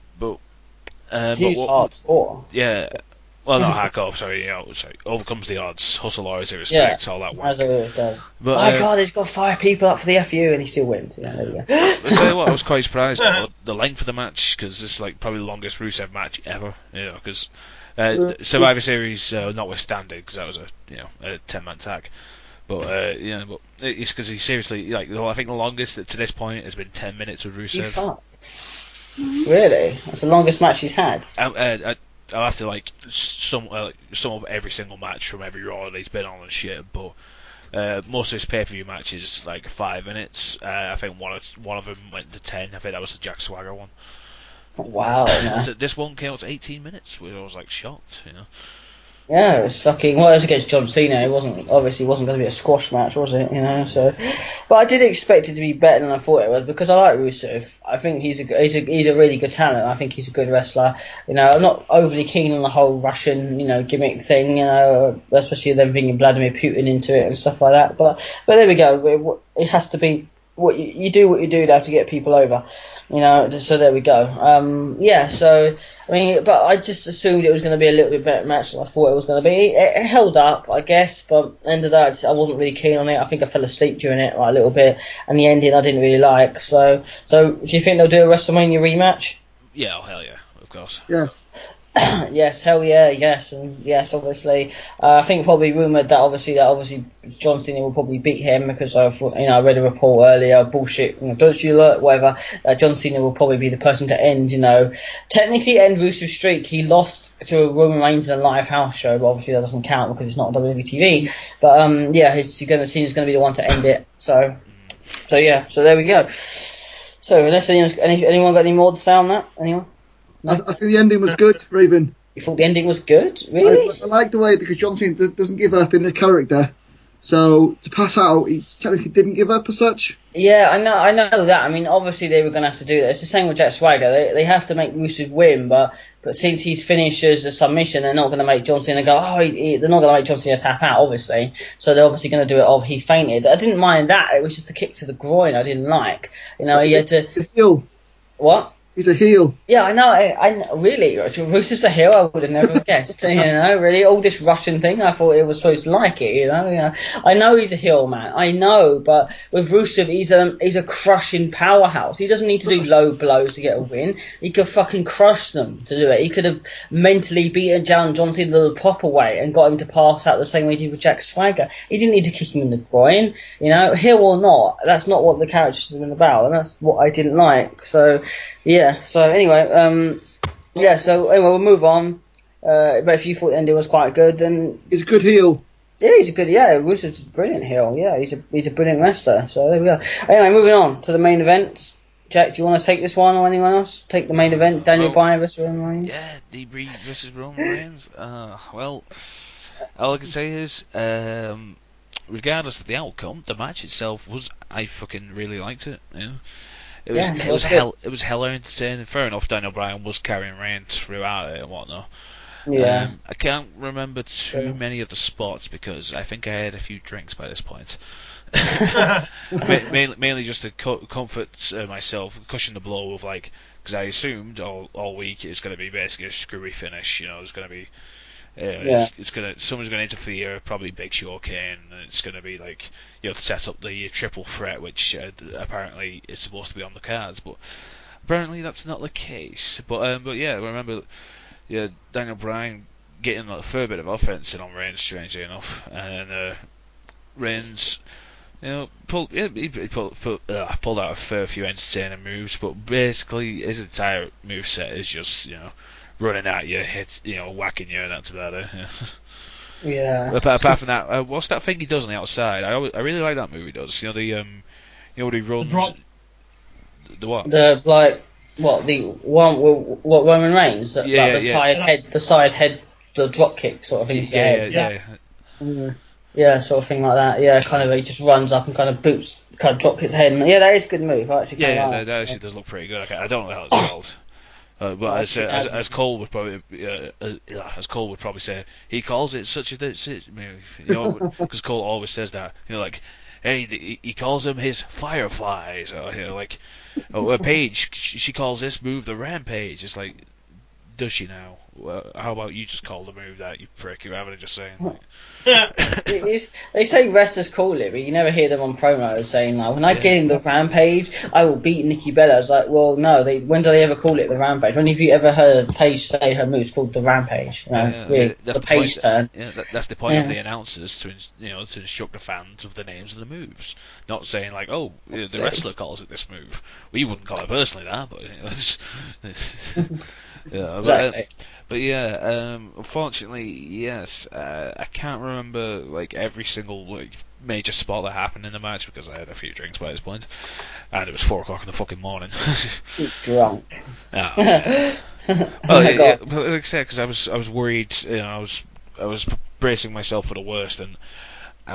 hardcore. Yeah. Well, not hardcore. Sorry, overcomes the odds. Hustle always respects all that. As it always does. But, my God, he's got 5 people up for the FU and he still wins. Yeah, there we go. I tell you what, I was quite surprised at the length of the match, because this is like probably the longest Rusev match ever. Because Survivor Series notwithstanding, because that was a 10-man tag. But it's because he seriously, I think the longest to this point has been 10 minutes with Rusev. Really? That's the longest match he's had. I'll have to sum up every single match from every Raw that he's been on and shit. But most of his pay-per-view matches 5 minutes. I think one of them went to 10. I think that was the Jack Swagger one. Wow. This one came out to 18 minutes, where I was shocked. Yeah, it was fucking. Well, it was against John Cena. It wasn't going to be a squash match, was it? So, but I did expect it to be better than I thought it was, because I like Rusev. I think he's a really good talent. I think he's a good wrestler. I'm not overly keen on the whole Russian gimmick thing. Especially them bringing Vladimir Putin into it and stuff like that. But there we go. It has to be. What you do to have to get people over, so there we go. So I mean, but I just assumed it was going to be a little bit better match than I thought it was going to be. It held up, I guess, but at the end of that, I wasn't really keen on it. I think I fell asleep during it a little bit, and the ending I didn't really like. So do you think they'll do a WrestleMania rematch? Yeah, hell yeah, of course. Yes. Yes, hell yeah, yes, and yes, obviously. I think probably rumoured that obviously John Cena will probably beat him, because I read a report earlier, bullshit, don't you alert, whatever, that John Cena will probably be the person to end, technically end Rusev's streak. He lost to Roman Reigns in a live house show, but obviously that doesn't count because it's not WWE TV. But Cena's going to be the one to end it. So there we go. So unless anyone got any more to say on that? Anyone? No? I think the ending was good, Raven. You thought the ending was good? Really? I like the way, because John Cena doesn't give up in the character. So to pass out, he technically didn't give up as such. Yeah, I know that. I mean, obviously they were going to have to do that. It's the same with Jack Swagger. They have to make Rusev win, but since he's finished as a submission, they're not going to make John Cena go, they're not going to make John Cena tap out, obviously. So they're obviously going to do it he fainted. I didn't mind that. It was just the kick to the groin I didn't like. He had to... Heel. What? He's a heel. Yeah, I know. I really, Rusev's a heel. I would have never guessed. Really, all this Russian thing. I thought it was supposed to like it. I know he's a heel, man. I know, but with Rusev, he's a crushing powerhouse. He doesn't need to do low blows to get a win. He could fucking crush them to do it. He could have mentally beaten down John Cena the proper way and got him to pass out the same way he did with Jack Swagger. He didn't need to kick him in the groin. Heel or not, that's not what the character's been about, and that's what I didn't like. So. Yeah, so anyway, we'll move on. But if you thought the ending was quite good, then... He's a good heel. Yeah, Rusev's a brilliant heel. Yeah, he's a brilliant wrestler. So there we go. Anyway, moving on to the main event. Jack, do you want to take this one or anyone else? Take the main event, Daniel Bryan versus Roman Reigns. Yeah, DB versus Roman Reigns. Well, all I can say is, regardless of the outcome, the match itself I fucking really liked it. You know? It was hella entertaining. Fair enough, Daniel Bryan was carrying Reigns throughout it and whatnot. Yeah. I can't remember too many of the spots because I think I had a few drinks by this point. mainly just to comfort myself, cushion the blow of because I assumed all week it's going to be basically a screwy finish. You know, it's going to be someone's going to interfere, probably Big Show Kane, and it's going to be to set up the triple threat, which apparently is supposed to be on the cards, but apparently that's not the case. But yeah, remember, Daniel Bryan getting a fair bit of offense in on Reigns, strangely enough, and Reigns, pulled out a fair few entertaining moves, but basically his entire moveset is just running at you, whacking you, and that's about it. Yeah. Apart from that, what's that thing he does on the outside? I really like that move he does. When he runs. The what? The one what Roman Reigns? The side head, the drop kick sort of thing. Yeah, sort of thing like that. Yeah, kind of he just runs up and kind of drop kicks head. And, yeah, that is a good move. I actually that actually does look pretty good. I don't know how it's called. But as Cole would probably say, he calls it such a move, because Cole always says that, hey, he calls them his fireflies, or Paige, she calls this move the rampage. It's like, does she now? How about you just call the move that, you prick, rather than just saying they say wrestlers call it, but you never hear them on promos saying when I get in the rampage, I will beat Nikki Bella. It's like, well, no, when do they ever call it the rampage? When have you ever heard Paige say her move's called the rampage? The Paige turn. Yeah, that's the point of the announcers, to instruct the fans of the names of the moves, not saying the wrestler calls it this move. We wouldn't call it personally that, but yeah, exactly. But yeah, unfortunately, yes, I can't remember every single major spot that happened in the match because I had a few drinks by this point, and it was 4 o'clock in the fucking morning. Drunk. Oh, yeah. Well, but like I said, because I was worried, I was bracing myself for the worst, and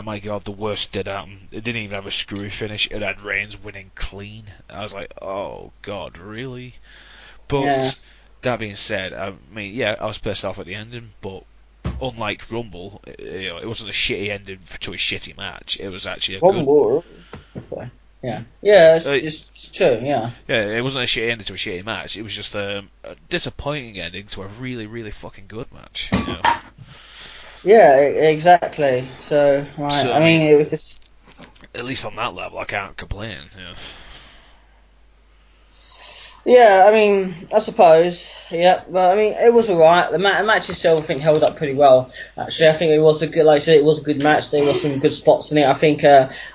my god, the worst did happen. It didn't even have a screwy finish. It had Reigns winning clean. I was like, oh god, really? But that being said, I was pissed off at the ending, but unlike Rumble, it wasn't a shitty ending to a shitty match. It was actually a Rumble. Good. Yeah, it's true. Yeah. Yeah, it wasn't a shitty ending to a shitty match. It was just a disappointing ending to a really, really fucking good match. Yeah, exactly. So, right. I mean, it was just. At least on that level, I can't complain. Yeah, I mean, I suppose, yeah, but I mean, it was alright. The match itself, I think, held up pretty well. Actually, I think it was a good, like I said, it was a good match. There were some good spots in it. I think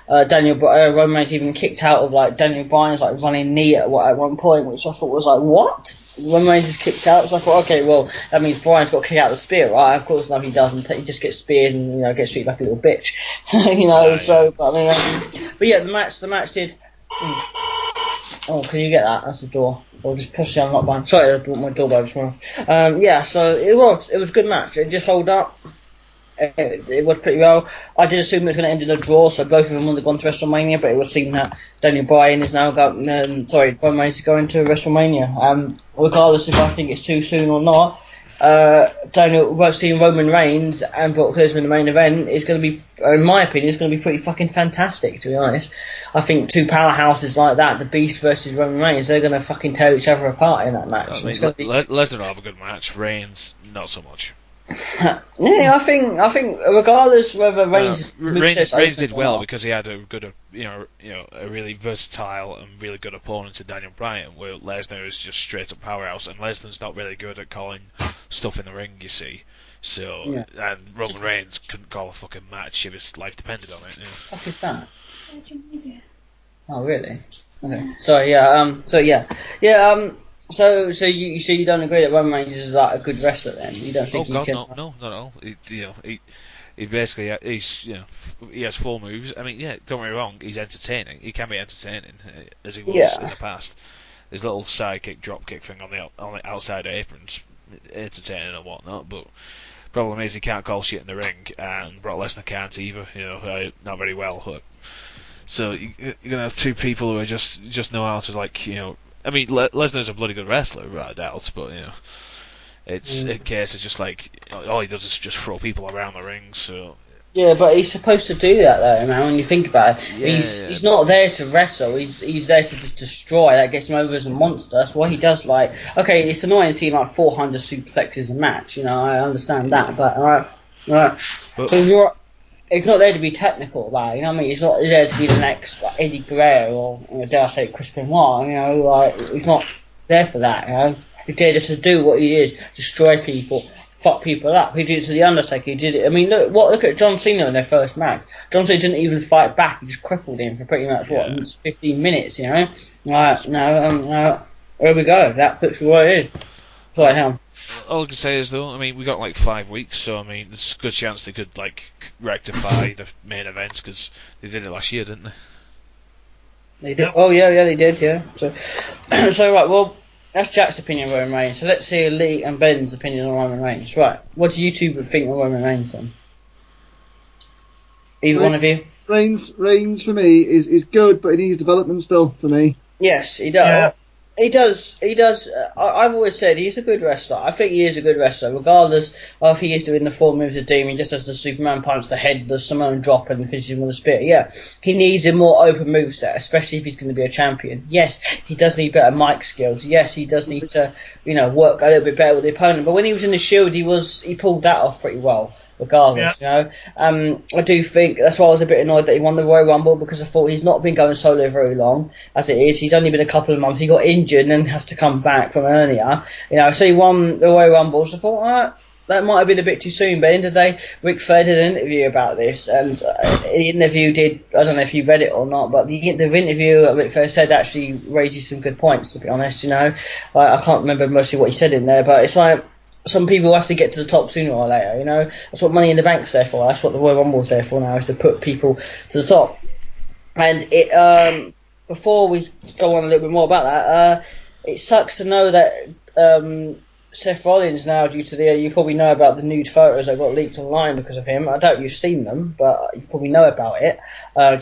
Roman Reigns even kicked out of Daniel Bryan's running knee at one point, which I thought was what? Roman Reigns is kicked out. So I thought, okay, well, that means Bryan's got to kick out the spear, right? Of course, no, he doesn't. He just gets speared and gets treated like a little bitch, So, but I mean, but yeah, the match did. Oh, can you get that? That's the door. Or just push the unlock button. Sorry, I brought my doorbell this morning. So it was a good match. It just held up. It was pretty well. I did assume it was going to end in a draw, so both of them would have gone to WrestleMania, but it would seem that Daniel Bryan is now Roman Reigns is going to WrestleMania. Regardless if I think it's too soon or not, seeing Roman Reigns and Brock Lesnar in the main event is going to be, in my opinion, is going to be pretty fucking fantastic, to be honest. I think two powerhouses like that, the Beast versus Roman Reigns, they're going to fucking tear each other apart in that match. Lesnar will have a good match, Reigns not so much. I think regardless whether Reigns did well because he had a good, a really versatile and really good opponent to Daniel Bryan, where Lesnar is just straight up powerhouse, and Lesnar's not really good at calling stuff in the ring, you see. So, and Roman Reigns couldn't call a fucking match if his life depended on it. What the fuck is that? Oh, really? Okay. So you don't agree that Roman Reigns is a good wrestler then? You don't think no, not at all. he basically he has 4 moves. I mean, yeah, don't get me wrong, he's entertaining. He can be entertaining as he was in Yeah. the past. His little sidekick, dropkick thing on the outside apron's entertaining and whatnot, but problem is he can't call shit in the ring, and Brock Lesnar can't either. Not very well. So you're gonna have 2 people who are just know how to I mean, Lesnar's a bloody good wrestler, without a doubt, but it's a case of just all he does is just throw people around the ring. So Yeah, but he's supposed to do that though, man. When you think about it, Yeah, he's not there to wrestle. He's there to just destroy. That gets him over as a monster. That's why he does okay, it's annoying seeing 400 suplexes a match. I understand that, but alright. But- So he's not there to be technical about it. You know what I mean? He's not there to be the next Eddie Guerrero or dare I say Chris Benoit. He's not there for that. He's there just to do what he is, destroy people, fuck people up. He did it to the Undertaker. He did it. I mean, look at John Cena in their first match. John Cena didn't even fight back. He just crippled him for pretty much 15 minutes. Here we go. That puts me where it is. Sorry, him. All I can say is though, I mean, we got 5 weeks, so I mean, there's a good chance they could rectify the main events because they did it last year, didn't they? They did. Oh yeah, they did. Yeah. So, right. Well, that's Jack's opinion on Roman Reigns. So let's see Lee and Ben's opinion on Roman Reigns. Right. What do you two think of Roman Reigns then? Either one of you? Reigns for me is good, but he needs development still for me. Yes, he does. Yeah. He does. I've always said he's a good wrestler. I think he is a good wrestler, regardless of if he is doing the 4 moves of doom. He just does the Superman punch, the head, the Samoan drop, and finishes him with a spear. Yeah, he needs a more open moveset, especially if he's going to be a champion. Yes, he does need better mic skills. Yes, he does need to, work a little bit better with the opponent. But when he was in the Shield, he pulled that off pretty well. Regardless, I do think that's why I was a bit annoyed that he won the Royal Rumble, because I thought he's not been going solo very long as it is. He's only been a couple of months. He got injured and then has to come back from hernia. So he won the Royal Rumble. So I thought that might have been a bit too soon. But at the end of the day, Ric Flair did an interview about this, and the interview I don't know if you read it or not, but the interview Ric Flair said actually raises some good points. To be honest, I can't remember mostly what he said in there, but it's some people have to get to the top sooner or later, That's what Money in the Bank's there for. That's what the Royal Rumble's there for now, is to put people to the top. And before we go on a little bit more about that, it sucks to know that Seth Rollins now, due to you probably know about the nude photos that got leaked online because of him. I doubt you've seen them, but you probably know about it,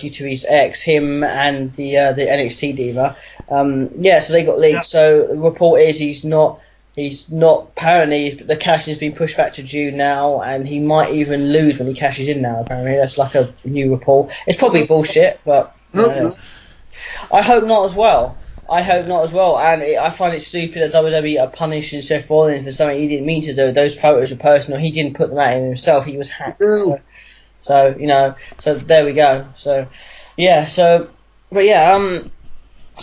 due to his ex, him and the NXT diva. So they got leaked. Yep. So the report is he's not, apparently the cash has been pushed back to June now, and he might even lose when he cashes in now, apparently. That's a new report. It's probably bullshit, but I hope not as well. And I find it stupid that WWE are punishing Seth Rollins for something he didn't mean to do. Those photos are personal. He didn't put them out himself. He was hacked. So there we go. So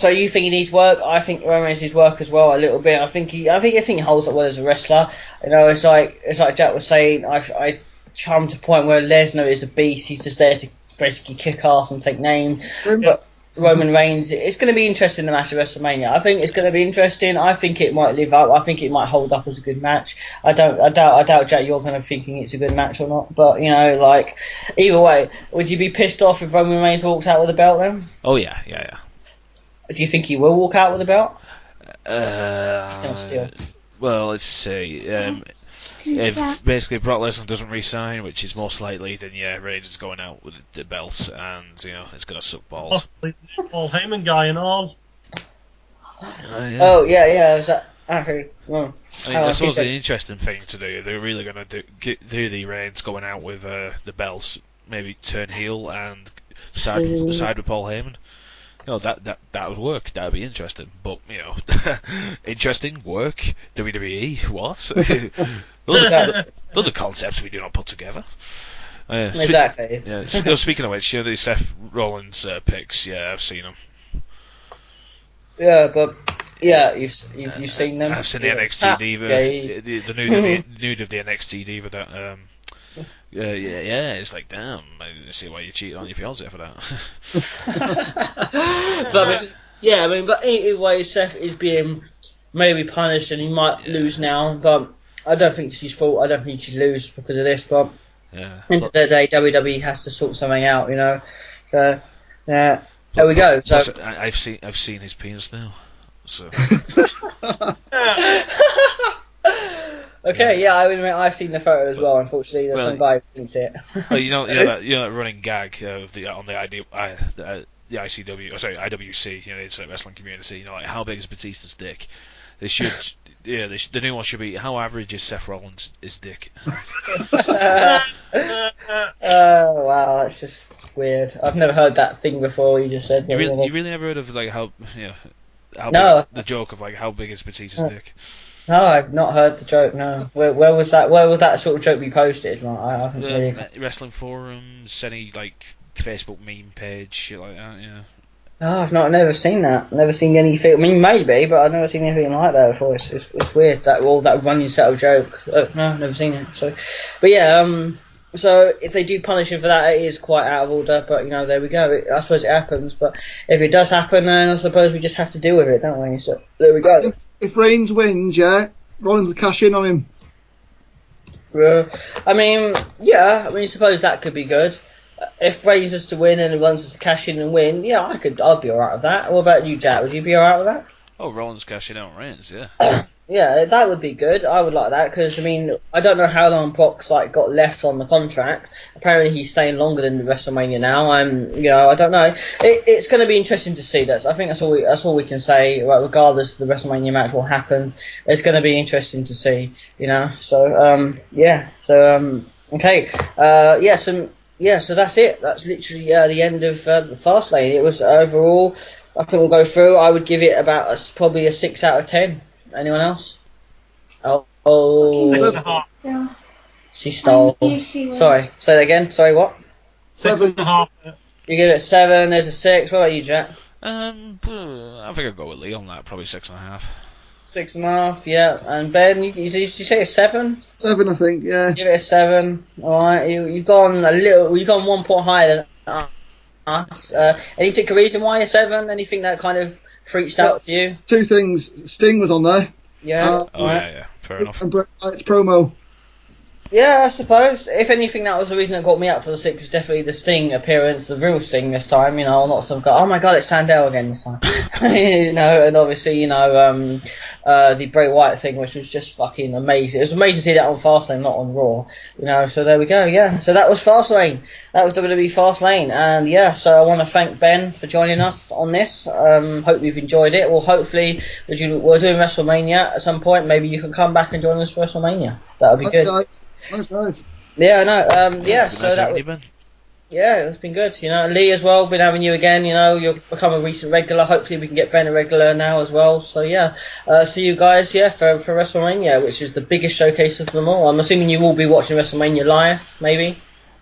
you think he needs work? I think Roman Reigns needs work as well, a little bit. I think he holds up well as a wrestler. It's like Jack was saying. I come to the point where Lesnar is a beast. He's just there to basically kick ass and take names. But Roman Reigns, it's going to be interesting, the match at WrestleMania. I think it's going to be interesting. I think it might live up. I think it might hold up as a good match. I doubt, Jack, you're kind of thinking it's a good match or not. But either way, would you be pissed off if Roman Reigns walked out with a belt then? Oh yeah. Do you think he will walk out with a belt? He's going to steal. Well, let's see. If basically Brock Lesnar doesn't resign, which is most likely, then Reigns is going out with the belt, and it's going to suck balls. Paul Heyman guy and all. Oh yeah. Is that? Okay. Well, I suppose the interesting thing to do. They're really going to do the Reigns going out with the belts, maybe turn heel and side with Paul Heyman. That would work. That would be interesting. But interesting work. WWE. What? those are concepts we do not put together. Exactly. Speaking of which, the Seth Rollins picks. Yeah, I've seen them. Yeah, but you've seen them. I've seen the NXT diva. The nude of the NXT diva. That it's like, damn, I see why you cheated on your fiance for that. But either way, Seth is being maybe punished, and he might lose now. But I don't think it's his fault. I don't think he should lose because of this. But Yeah. End of the day, WWE has to sort something out, you know. So yeah, there we go. So Plus, I've seen his penis now. So okay, yeah, I would admit I've seen the photo as well. Unfortunately, there's some guy who thinks it. oh, that running gag of on the the ICW, or sorry, IWC, the Internet Wrestling Community. Like, how big is Batista's dick? They should, the new one should be, how average is Seth Rollins' dick? Oh wow, that's just weird. I've never heard that thing before. You just said. You really never heard of like how No. big, the joke of like how big is Batista's dick? No, I've not heard the joke. No, where was that? Where would that sort of joke be posted? Like, I haven't really. Wrestling forums, any like Facebook meme page, shit like that. Yeah. No, never seen that. Never seen anything. I mean, maybe, but I've never seen anything like that before. It's weird that that running set of joke. No, never seen it. So, but yeah, so if they do punish him for that, it is quite out of order. But there we go. I suppose it happens. But if it does happen, then I suppose we just have to deal with it, don't we? So there we go. If Reigns wins, Rollins will cash in on him. I mean, suppose that could be good. If Reigns was to win and Rollins was to cash in and win, I'd be alright with that. What about you, Jack? Would you be alright with that? Oh, Rollins cashing out on Reigns, yeah. Yeah, that would be good. I would like that because I don't know how long Brock's got left on the contract. Apparently, he's staying longer than WrestleMania now. I don't know. It's going to be interesting to see. I think that's all we can say. Right, regardless of the WrestleMania match will happen, it's going to be interesting to see. So okay. So that's it. That's literally the end of the Fastlane. It was overall. I think we'll go through. I would give it about probably a 6 out of 10. Anyone else? She stole. Sorry, say that again. Sorry, what? 6.5. You give it a 7. There's a 6. What about you, Jack? I think I'll go with Lee on that. Probably 6.5. 6.5. Yeah. And Ben, did you say a 7? 7, I think. Yeah. Give it a 7. All right. You've gone a little. You've gone 1 point higher than us. Any particular reason why a 7? Anything that kind of freaked out to you? 2 things. Sting was on there. Yeah. Yeah. Fair enough. And Bret Hart's promo. Yeah, I suppose. If anything, that was the reason that got me up to the 6. Was definitely the Sting appearance, the real Sting this time. Not some guy. Oh my God, it's Sandel again this time. And obviously, the Bray Wyatt thing, which was just fucking amazing. It was amazing to see that on Fastlane, not on Raw. So there we go. Yeah. So that was Fastlane. That was WWE Fastlane, and so I want to thank Ben for joining us on this. Hope you've enjoyed it. Well, hopefully, we're doing WrestleMania at some point. Maybe you can come back and join us for WrestleMania. That would be good. Nice. Yeah, I know. So nice that was, been. yeah, it's been good. Lee as well. Been having you again. You'll become a recent regular. Hopefully, we can get Ben a regular now as well. So see you guys. For WrestleMania, which is the biggest showcase of them all. I'm assuming you will be watching WrestleMania live, maybe.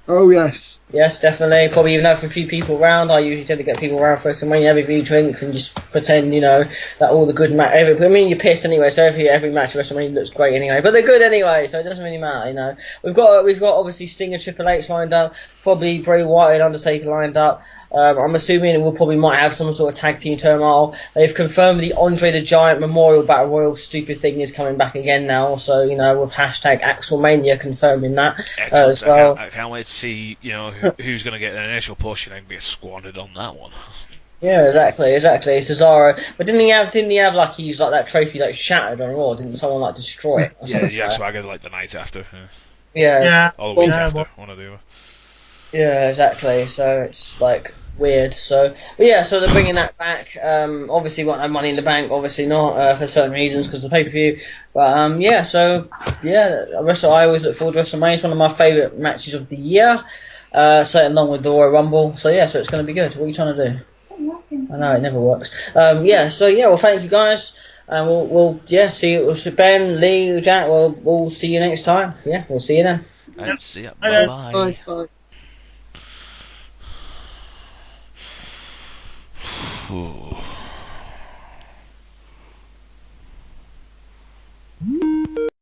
Oh yes. Yes, definitely. Probably even have a few people around. I usually tend to get people around for WrestleMania, have a few drinks, and just pretend, that all the good you're pissed anyway, so every match of WrestleMania looks great anyway. But they're good anyway, so it doesn't really matter, We've got obviously Sting and Triple H lined up, probably Bray Wyatt and Undertaker lined up. I'm assuming we'll probably might have some sort of tag team turmoil. They've confirmed the Andre the Giant Memorial Battle Royal stupid thing is coming back again now. So with hashtag Axelmania confirming that as well. I can't wait to see who's going to get an initial push and then get squandered on that one. Yeah, exactly. Cesaro, but didn't he have he's that trophy shattered on Raw? Didn't someone destroy it? Yeah, Swagger the night after. Yeah. Or the week after, one of the other. Yeah, exactly. So it's weird. So so they're bringing that back. Obviously won't have Money in the Bank. Obviously not for certain reasons because of the pay-per-view. But I always look forward to WrestleMania. It's one of my favourite matches of the year. So along with the Royal Rumble. So so it's going to be good. What are you trying to do? I know it never works. Well, thank you guys. And we'll see you. Ben, Lee, Jack. We'll see you next time. Yeah, we'll see you then. See ya. Bye. Ooh.